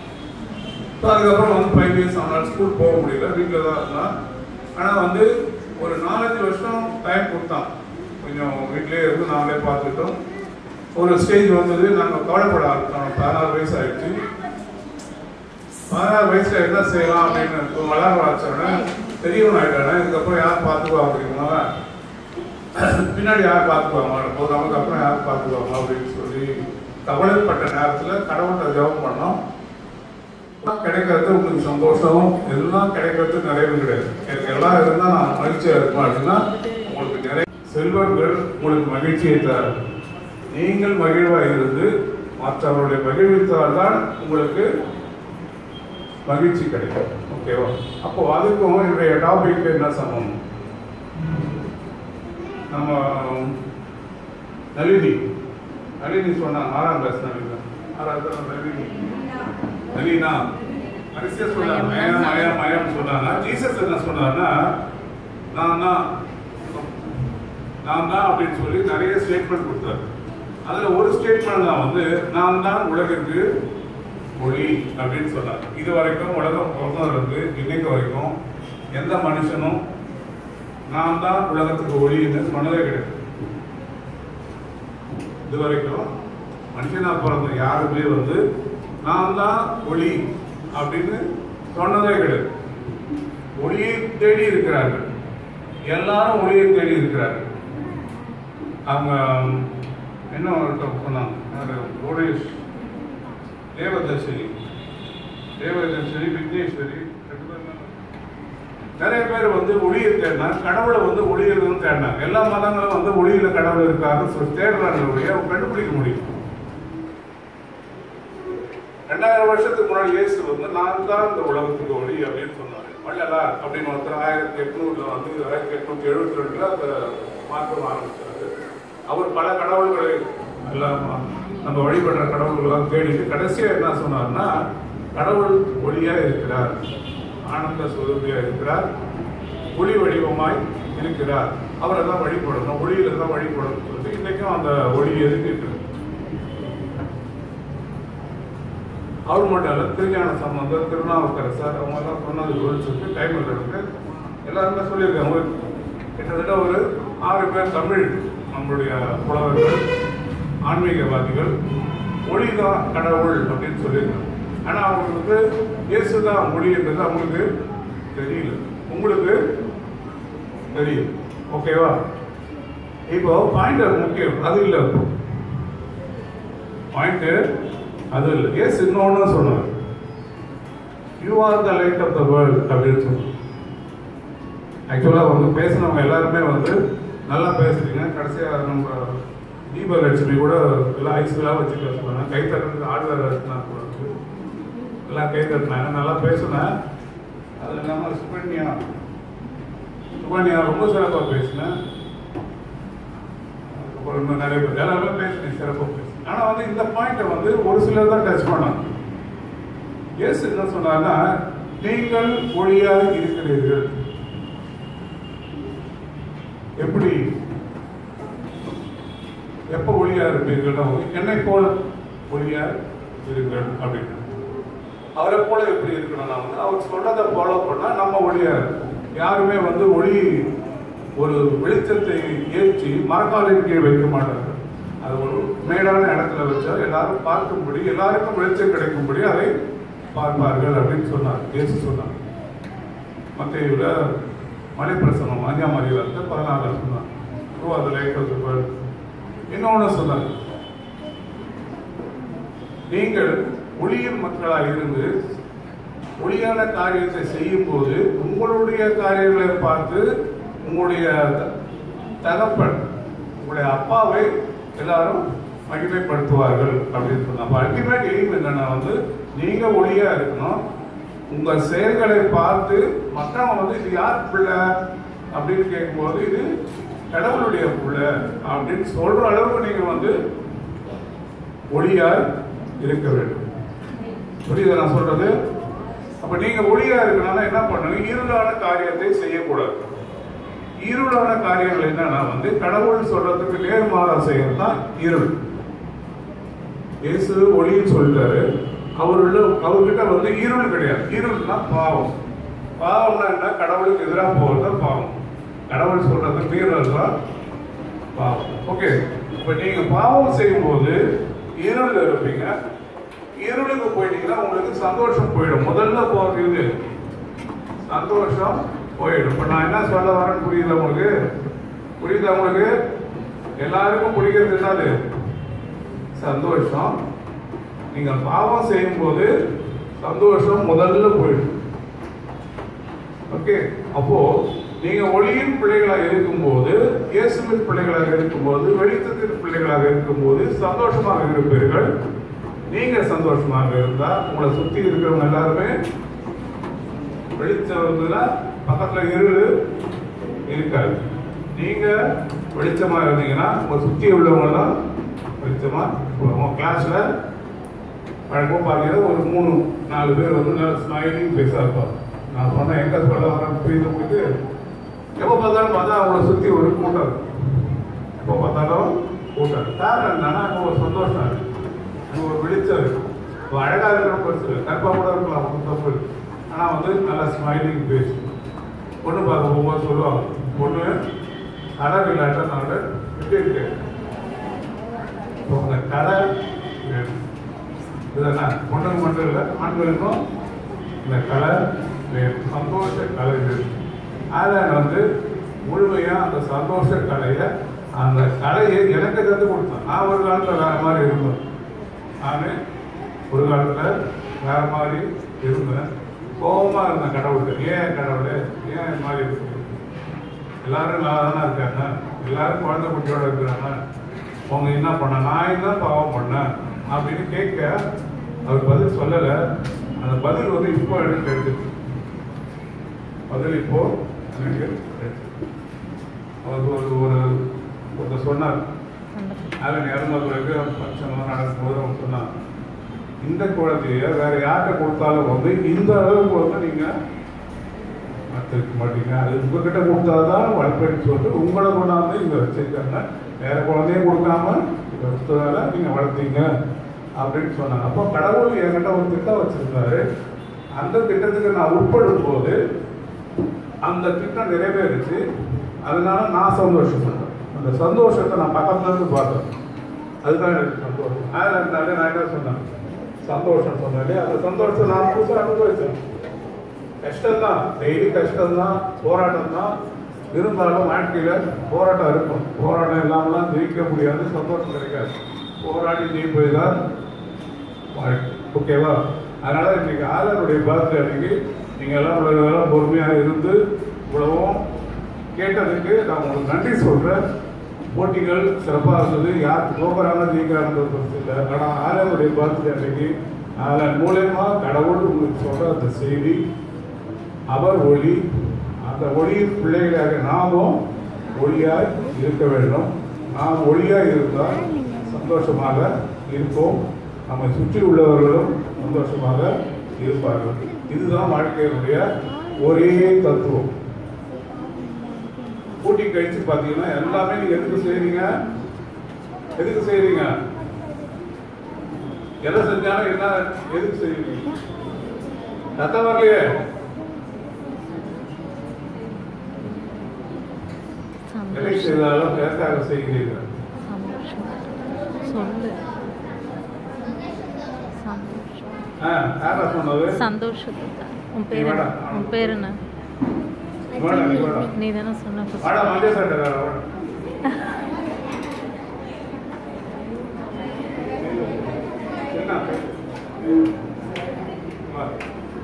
ஸோ அதுக்கப்புறம் வந்து 5 இயர்ஸ் அவனால் ஸ்கூல் போக முடியல, வீட்டில் தான் இருந்தான். ஆனால் வந்து ஒரு 4-5 வருஷம் டைம் கொடுத்தான். கொஞ்சம் வீட்டிலே இருந்து நாங்களே பார்த்துக்கிட்டோம். ஒரு ஸ்டேஜ் வந்தது, நாங்கள் கவலைப்பட ஆரம்பித்தோம். 16 வயசு ஆகிடுச்சு. 16 வயசுல என்ன செய்யலாம் அப்படின்னு வளர வச்சோடனே பெரியவன் ஆயிட்டானே, இதுக்கப்புறம் யார் பார்த்துக்குவா அப்படின்னா பின்னாடி யார் பார்த்துக்குவாங்க, நமக்கு அப்புறம் யார் பார்த்துக்குவாங்க அப்படின்னு சொல்லி கவலைப்பட்ட நேரத்தில் கடவுள்கிட்ட ஜெபம் பண்ணோம். கிடைக்கிறது உங்களுக்கு சந்தோஷம், எல்லாம் கிடைக்கிறது நிறைவு கிடையாது. எனக்கு எல்லாம் இருந்தால் நான் மகிழ்ச்சியாக இருப்பேன் அப்படின்னா உங்களுக்கு நிறைய செல்வங்கள் உங்களுக்கு மகிழ்ச்சியை தர, நீங்கள் மகிழ்வாக இருந்து மற்றவருடைய மகிழ்வித்தால் தான் உங்களுக்கு மகிழ்ச்சி கிடைக்கும். ஓகேவா? அப்போ அதுக்கும் என்னுடைய டாபிக் என்ன சம்பந்தம்? நம்ம நளினி சொன்னாங்க 6ஆம் கிளாஸ் நளினா அரிசியா சொன்னாங்க, மயம் சொன்னாங்க. ஜீசஸ் என்ன சொன்னாங்கன்னா நான் தான் அப்படின்னு சொல்லி நிறைய ஸ்டேட்மெண்ட் கொடுத்தாரு. அதுல ஒரு ஸ்டேட்மெண்ட் தான் வந்து நான் தான் உலகிற்கு ஒளி அப்படின்னு சொன்னார். இது வரைக்கும் உலகம் பிறந்ததுலேருந்து இன்னைக்கு வரைக்கும் எந்த மனுஷனும் நான் தான் உலகத்துக்கு ஒளின்னு சொன்னதே கிடையாது. இது வரைக்கும் மனுஷனா பிறந்த யாருமே வந்து நான் தான் ஒளி அப்படின்னு சொன்னதே கிடையாது. ஒளியை தேடி இருக்கிறார்கள், எல்லாரும் ஒளியை தேடி இருக்கிறார்கள். அவங்க என்ன சொன்னாங்க, தேவதர்ஷினி விக்னேஸ்வரி நிறைய பேர் வந்து ஒளியை தேடினாங்க, கடவுளை வந்து ஒளியிலும் தேடினாங்க. எல்லா மதங்களும் வந்து ஒளியில கடவுள் இருக்காரு தேடுறாங்க, கண்டுபிடிக்க முடியும். 2000 வருஷத்துக்கு முன்னாடி இயேசு வந்து நான் தான் இந்த உலகத்துக்கு ஒளி அப்படின்னு சொன்னாரு. வள்ளலார் அப்படின்னு ஒருத்தர் 1800 வந்து 1872 அதை மாற்றம் ஆரம்பிச்சாரு. அவர் பல கடவுள்களை எல்லாம் நம்ம வழிபடுற கடவுள்களாம் தேடிட்டு கடைசியா என்ன சொன்னார்னா, கடவுள் ஒளியா இருக்கிறார், ஆனந்த சுரூபியா இருக்கிறார், ஒளி வடிவமாய் இருக்கிறார், அவரை தான் வழிபடணும், ஒளியில தான் வழிபடணும் சொல்லி இன்னைக்கும் அந்த ஒளி எதுக்கு இருக்குது. அவர் மட்டும் இல்ல, திருஞான சம்பந்தர், திருநாவுக்கரசர் அவங்க எல்லாம் சொன்னது சொல்லிட்டு டைம் இருக்கு. எல்லாருமே சொல்லியிருக்காங்க. கிட்டத்தட்ட ஒரு 6 பேர் தமிழ் நம்மளுடைய புலவர்கள் ஆன்மீகவாதிகள் ஒளிதான் கடவுள் அப்படின்னு சொல்லியிருக்காங்க. ஆனா அவங்களுக்கு இயேசுதான் மொழின்றது அவங்களுக்கு தெரியல, உங்களுக்கு தெரியும். ஓகேவா? இப்போ பாயிண்ட் முக்கியம், அது இல்லை. பாயிண்ட் அது இல்லை. இயேசு இன்னொன்னு சொன்னார், you are the light of the world அப்படின்னு சொன்னார். ஆக்சுவலா வந்து பேசினவங்க எல்லாருமே வந்து நல்லா பேசுறீங்க. கடைசியா நம்ம தீபலட்சுமி கூட எல்லாம் ஐஸ்வெல்லாம் வச்சு பேசுவாங்க, கை தட்டுறதுக்கு ஆர்டர் கூட எல்லாம் கை தட்டினாங்க, நல்லா பேசுனேன். அது இல்லாமல் சுகன்யா ரொம்ப சிறப்பாக பேசினேன். அதுக்கப்புறம் இன்னும் நிறைய பேர் எல்லாருமே பேசினேன், சிறப்பாக பேசினேன். ஆனால் வந்து இந்த பாயிண்ட்டை வந்து ஒரு சிலர் தான் டச் பண்ணாங்க. இயேசு என்ன சொன்னார்னா, நீங்கள் ஒளியாக இருக்கிறீர்கள். எப்படி எப்ப ஒளியா இருப்பீர்கள்? என்னை போல ஒளியா இருங்கள் அப்படின்னு. அவரை போல எப்படி இருக்கணும்னா வந்து அவர் சொல்றதை ஃபாலோ பண்ணா நம்ம ஒளியா இருக்கும். யாருமே வந்து ஒளி ஒரு வெளிச்சத்தை ஏற்றி மரக்காலின் கீழ் வைக்க மாட்டாங்க. அது ஒரு மேடான இடத்துல வச்சா எல்லாரும் பார்க்கும்படி, எல்லாருக்கும் வெளிச்சம் கிடைக்கும்படி அதை பார்ப்பார்கள் அப்படின்னு சொன்னார் இயேசு சொன்னார். மத்தேயுல மலைப்பிரசனம் 5ஆம் அதிகாரத்தில் 14 சொன்னார். இன்னொன்னு சொன்னார், நீங்கள் ஒளியின் மக்களாக இருந்து ஒளியான காரியத்தை செய்யும் போது உங்களுடைய காரியங்களை பார்த்து உங்களுடைய தகப்பன், உங்களுடைய அப்பாவை எல்லாரும் மகிமைப்படுத்துவார்கள் அப்படின்னு சொன்னாங்க. அல்டிமேட் எய்ம் என்னன்னா வந்து நீங்க ஒளியா இருக்கணும். உங்க செயல்களை பார்த்து மற்றவங்க வந்து இது யார் பிள்ளை அப்படின்னு கேட்கும்போது இது கடவுளுடைய பிள்ளை அப்படின்னு சொல்ற அளவுக்கு நீங்க வந்து ஒளியா இருக்க வேண்டும். புரியுதா நான் சொல்றது? அப்ப நீங்க ஒளியா இருக்கணும்னா என்ன பண்ணுங்க, இருளான காரியத்தை செய்யக்கூடாது. இருளான காரியங்கள் என்னன்னா வந்து கடவுள் சொல்றதுக்கு நேர்மாறா செய்யறது தான் இருள். இயேசு ஒளின்னு சொல்லிட்டாரு. அவர்கிட்ட வந்து இருள் கிடையாது. இருள்னா பாவம். பாவம்னா என்ன? கடவுளுக்கு எதிராக போகிறது பாவம். கடவுள் சொல்றது மீறல் தான் பாவம். ஓகே, இப்ப நீங்க பாவம் செய்யும் போது இருள் இருப்பீங்க. இருளுக்கு போயிட்டீங்கன்னா உங்களுக்கு சந்தோஷம் போயிடும். முதல்ல போகிறது சந்தோஷம் போயிடும். இப்ப நான் என்ன சொல்ல வரேன்னு புரியுதா உங்களுக்கு? புரியுதா உங்களுக்கு? எல்லாருக்கும் பிடிக்கிறது என்னது? சந்தோஷம். நீங்க பாவம் செய்யும் போது சந்தோஷம் முதல்ல போயிடும். ஓகே, அப்போ நீங்க ஒளியின் பிள்ளைகளாக இருக்கும்போது, இயேசுவின் பிள்ளைகளாக இருக்கும்போது, வெளிச்சத்தின் பிள்ளைகளாக இருக்கும்போது சந்தோஷமாக இருப்பீர்கள். நீங்க சந்தோஷமாக இருந்தா உங்களை சுத்தி இருக்கிறவங்க எல்லாருமே வெளிச்சம் இருந்ததுன்னா பக்கத்துல இருள் இருக்காது. நீங்க வெளிச்சமா இருந்தீங்கன்னா உங்க சுத்தி உள்ளவங்க தான் வெளிச்சமா. உங்க கிளாஸ்ல வழக்கம் பார்த்தீங்கன்னா ஒரு 3-4 பேர் வந்து நல்ல ஸ்மைலிங் பேஸா இருப்பாங்க. நான் சொன்னேன் எங்க சொல்ல வரேன் புரியுது உங்களுக்கு? எப்போ பார்த்தாலும் பார்த்தா அவங்கள சுற்றி ஒரு கூட்டம், எப்போ பார்த்தாலும் கூட்டம். காரணம் என்னன்னா அங்கே ஒரு சந்தோஷம் இருக்கு, அங்கே ஒரு வெளிச்சம் இருக்கு. இப்போ அழகாக இருக்கிற பரிசு கற்பாக கூட இருக்கலாம், ஒன்றும் தப்பு இருக்கு. ஆனால் வந்து நல்லா ஸ்மைலிங் பேஸ். பொண்ணு பார்க்க போகும்போது சொல்லுவாங்க, பொண்ணு கலர் இல்லாட்ட நான் எப்படி இருக்கு இப்போ அந்த கலர் இதுதானே பொண்ணுக்கு மட்டும் இல்லை ஆண்களுக்கும் இந்த கலர் சந்தோஷ கலை இருக்கு. அதில் வந்து முழுமையாக அந்த சந்தோஷ கலையை அந்த கலையை எனக்கு கற்றுக் கொடுத்தேன். நான் ஒரு காலத்தில் வேற மாதிரி இருந்தேன். நான் ஒரு காலத்தில் வேற மாதிரி இருந்தேன். கோபமாக இருந்தேன் கடவுளுக்கு. ஏன் கடவுளே ஏன் இது மாதிரி இருக்கு? எல்லாரும் நல்லா தானே இருக்காங்க, எல்லாரும் குழந்தை குட்டியோட இருக்கிறாங்க, அவங்க என்ன பண்ண நான் என்ன பாவம் பண்ணேன் அப்படின்னு கேட்க அவர் பதில் சொல்லலை. அந்த பதில் வந்து இப்போ எனக்கு எடுத்துச்சு. பதில் இப்போ எனக்கு அவர் ஒருத்தர் சொன்னார். அதில் இறந்த பிறகு ஃபங்க்ஷன்லாம் நடக்கும்போது அவங்க சொன்னார், இந்த குழந்தைய வேற யார்கிட்ட கொடுத்தாலும் வந்து இந்த அளவுக்கு வந்து நீங்கள் வளர்த்துருக்க மாட்டீங்க, அது உங்ககிட்ட கொடுத்தாதான் வளர்ப்பேன்னு சொல்லிட்டு உங்களை கொண்டாந்து இங்கே வச்சிருக்காங்க. வேற குழந்தையும் கொடுக்காம வளர்த்ததால நீங்கள் வளர்த்தீங்க அப்படின்னு சொன்னாங்க. அப்போ கடவுள் என்கிட்ட ஒரு திட்டம் வச்சிருந்தாரு. அந்த திட்டத்துக்கு நான் உட்படும் போது அந்த திட்டம் நிறைவேறிச்சு. அதனால நான் சந்தோஷப்பட்டேன். அந்த சந்தோஷத்தை நான் பக்கத்துல இருந்து பார்த்தேன். அதுதான் எனக்கு சந்தோஷம். அதில் இருந்தாலே நான் என்ன சொன்னேன், சந்தோஷம் சொன்னாலே அந்த சந்தோஷத்தை நான் புதுசாக அனுபவிச்சேன். கஷ்டம்தான், டெய்லி கஷ்டம்தான், போராட்டம் தான். இருந்தாலும் வாழ்க்கையில் போராட்டம் இருக்கும். போராட்டம் இல்லாமலாம் ஜெயிக்க முடியாது, சந்தோஷம் கிடைக்காது. போராடி ஜெயிப்பது தான் வாழ்க்கை. ஓகேவா? அதனால இன்னைக்கு ஆலனுடைய பர்த்டே அன்னைக்கு நீங்கள் எல்லாம் இவ்வளவு பொறுமையாக இருந்து இவ்வளவும் கேட்டதுக்கு நான் உங்களுக்கு நன்றி சொல்கிறேன். போட்டிகள் சிறப்பாக இருந்தது. யாருக்கு போகிறாங்க ஜெயிக்கிறாங்கிறது இல்லை. ஆனால் ஆலனுடைய பர்த்டே அன்னைக்கு அதன் மூலயமா கடவுள் உங்களுக்கு சொல்கிற அந்த செய்தி, அவர் ஒளி, அந்த ஒளியின் பிள்ளைகளாக நாமும் ஒளியாய் இருக்க வேண்டும். நாம் ஒளியாய் இருந்தால் சந்தோஷமாக இருப்போம். நம்மை சுற்றி உள்ளவர்களும் சந்தோஷமாக இருப்பார்கள். இதுதான் வாழ்க்கையினுடைய ஒரே தத்துவம். கூட்டி கழிச்சு பார்த்தீங்கன்னா எல்லாமே நீங்க எதுக்கு செய்றீங்க? எதுக்கு செய்றீங்க? எதை செஞ்சாலும் என்ன எதுக்கு செய்வீங்க? சத்தம் வரலையே. எதை செய்தாலும் எதற்காக செய்கிறீர்கள்? சந்தோஷத்துக்கு. உன் பேர் என்ன? நீ தானே சொன்ன.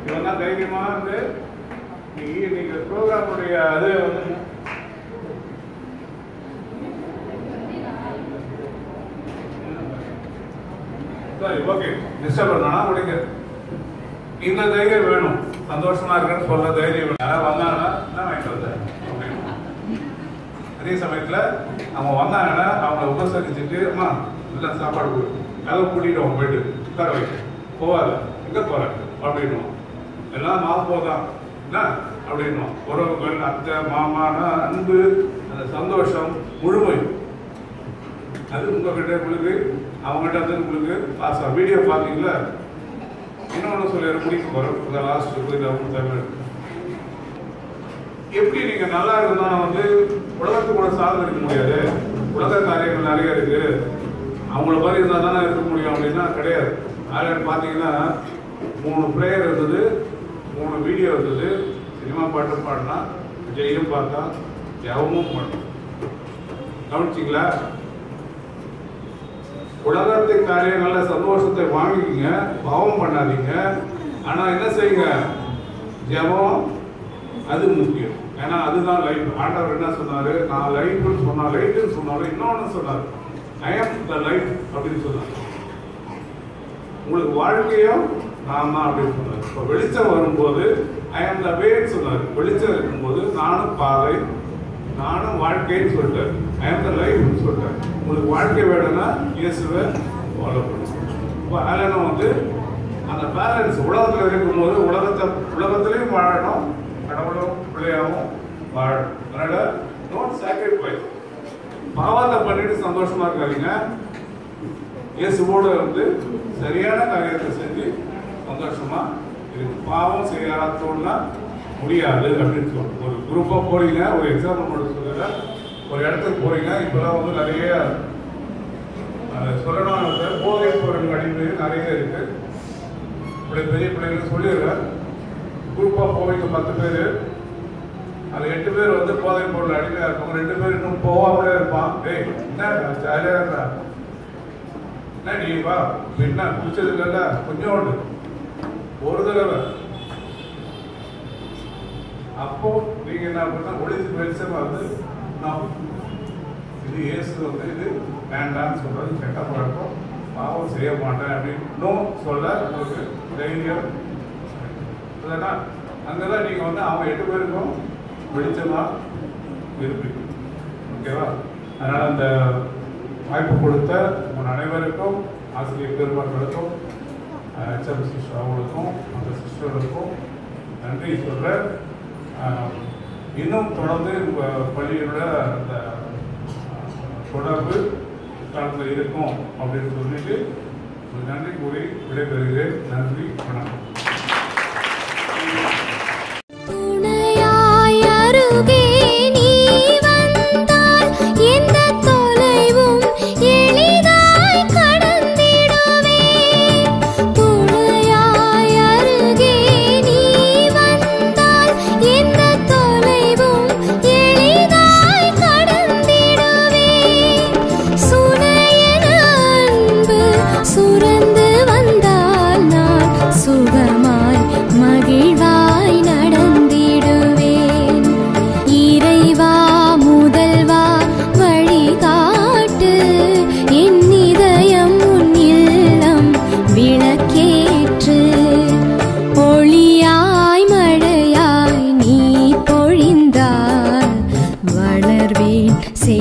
இவன் தைரியமா இருந்து நீங்க ப்ரோக்ராமுடைய அது வந்து ஓகே டிஸ்டர்ப் பண்ணா முடிங்க. இந்த தைரியம் வேணும். சந்தோஷமா இருக்குன்னு சொல்ற தைரியம் வேணும். யாராவது வந்தாங்கன்னா என்ன வாங்கிட்டு வந்த அப்படின்னு. அதே சமயத்துல அவங்க வந்தாங்கன்னா அவங்கள உபசரிச்சுட்டு அம்மா இல்லை சாப்பாடு கொடு, கதவை கூட்டிட்டு அவங்க போயிட்டு உட்கார வைக்க போவாத, எங்க போற அப்படின்னும். எல்லாம் போதான் என்ன அப்படின்னும். உறவுகள் அத்தை மாமான அன்பு, அந்த சந்தோஷம் முழுமை அது உங்ககிட்ட உங்களுக்கு, அவங்ககிட்ட வந்து உங்களுக்கு பாசம். வீடியோ பார்த்தீங்களா? இன்னொன்று சொல்லி முடிக்க வரும். இந்த லாஸ்ட் தமிழ் எப்படி நீங்க நல்லா இருந்தாலும் வந்து உலகத்து கூட சார்ந்து இருக்க முடியாது. உலக காரியங்கள் நிறைய இருக்கு. அவங்கள மாதிரி இருந்தால் தானே இருக்க முடியும் அப்படின்னா கிடையாது. அதில் பார்த்தீங்கன்னா 3 ப்ரேயர் இருந்தது, 3 வீடியோ இருந்தது. சினிமா பாட்டு பாடினா, விஜயும் பார்த்தா, ஜெபமும் பண்ணோம். கவனிச்சிங்களா? உலகத்தை காரியங்கள சந்தோஷத்தை வாங்கிக்கிங்க, பாவம் பண்ணாதீங்க. ஆனால் என்ன செய்யுங்க? ஜெபம் அது முக்கியம். ஏன்னா அதுதான் லைஃப். ஆண்டவர் என்ன சொன்னாரு? நான் லைஃப்னு சொன்னார், லைஃப்னு சொன்னாலும் இன்னொன்று சொன்னார், ஐ ஆம் த லைஃப் அப்படின்னு சொன்னார். உங்களுக்கு வாழ்க்கையும் நான் தான் அப்படின்னு சொன்னார். இப்போ வெளிச்சம் வரும்போது ஐ ஆம் த வேன்னு சொன்னார். வெளிச்சம் இருக்கும்போது நானும் பாதை, நானும் வாழ்க்கைன்னு சொல்லிட்டார். ஐ ஆம் த லைஃப்னு சொல்லிட்டார். உங்களுக்கு வாழ்க்கை வேணும்னா இயேசுவை ஃபாலோ பண்ணுங்க. இப்போ அதில் வந்து அந்த பேலன்ஸ் உலகத்தில் இருக்கும்போது உலகத்திலையும் வாழணும், கடவுளும் பிள்ளையாகவும் வாழணும். அதனால் டோன்ட் சாக்ரிஃபைஸ். பாவத்தை பண்ணிட்டு சந்தோஷமா இருக்காதீங்க. இயேசுவோடு வந்து சரியான காரியத்தை செஞ்சு சந்தோஷமா இருக்கு. பாவம் செய்யாதோன்னா முடியாது அப்படின்னு சொல்லுவோம். ஒரு குரூப்பாக போறீங்க, ஒரு எக்ஸாம்பிள் மட்டும் சொல்லுங்க, ஒரு இடத்துக்கு போறீங்க. இப்போலாம் வந்து நிறைய சொல்லணும், போதை பொருள் அடிமை நிறைய இருக்கு. இப்படி பெரிய பிள்ளைங்களுக்கு சொல்லிடுறேன். குரூப்பாக போவீங்க 10 பேர், அது 8 பேர் வந்து போதை பொருள் அடிமையாக இருப்பாங்க, 2 பேர் இன்னும் போகாமலே இருப்பான். ஏய் என்ன ஜாலியாக இருக்கா, என்ன நீ வா, என்ன குடிச்சது இல்லைல்ல, கொஞ்சோண்டு ஒரு தடவை. அப்போ நீங்க என்ன பண்ணா ஒளிச்சு வெளிச்சமா வந்து இது இயேசு வந்து இது வேண்டான்னு சொல்றது கெட்ட பழக்கம், பாவம் செய்ய மாட்டேன் அப்படின்னு சொல்ல உங்களுக்கு தைரியம் இல்லைன்னா அங்கதான் நீங்க வந்து அவங்க 8 பேருக்கும் வெளிச்சமா இருப்பீங்க. ஓகேவா? அதனால அந்த வாய்ப்பு கொடுத்த உங்கள் அனைவருக்கும், ஆசிரியர் பெருமக்களுக்கும், HM சிஸ்டர் அவங்களுக்கும், அந்த சிஸ்டர்களுக்கும் நன்றி சொல்கிறேன். இன்னும் தொடர்ந்து உங்கள் பள்ளியோட அந்த தொடர்பு காலத்தில் இருக்கும் அப்படின்னு சொல்லிட்டு நன்றி கூறி விடைபெறுகிறேன். நன்றி, வணக்கம். say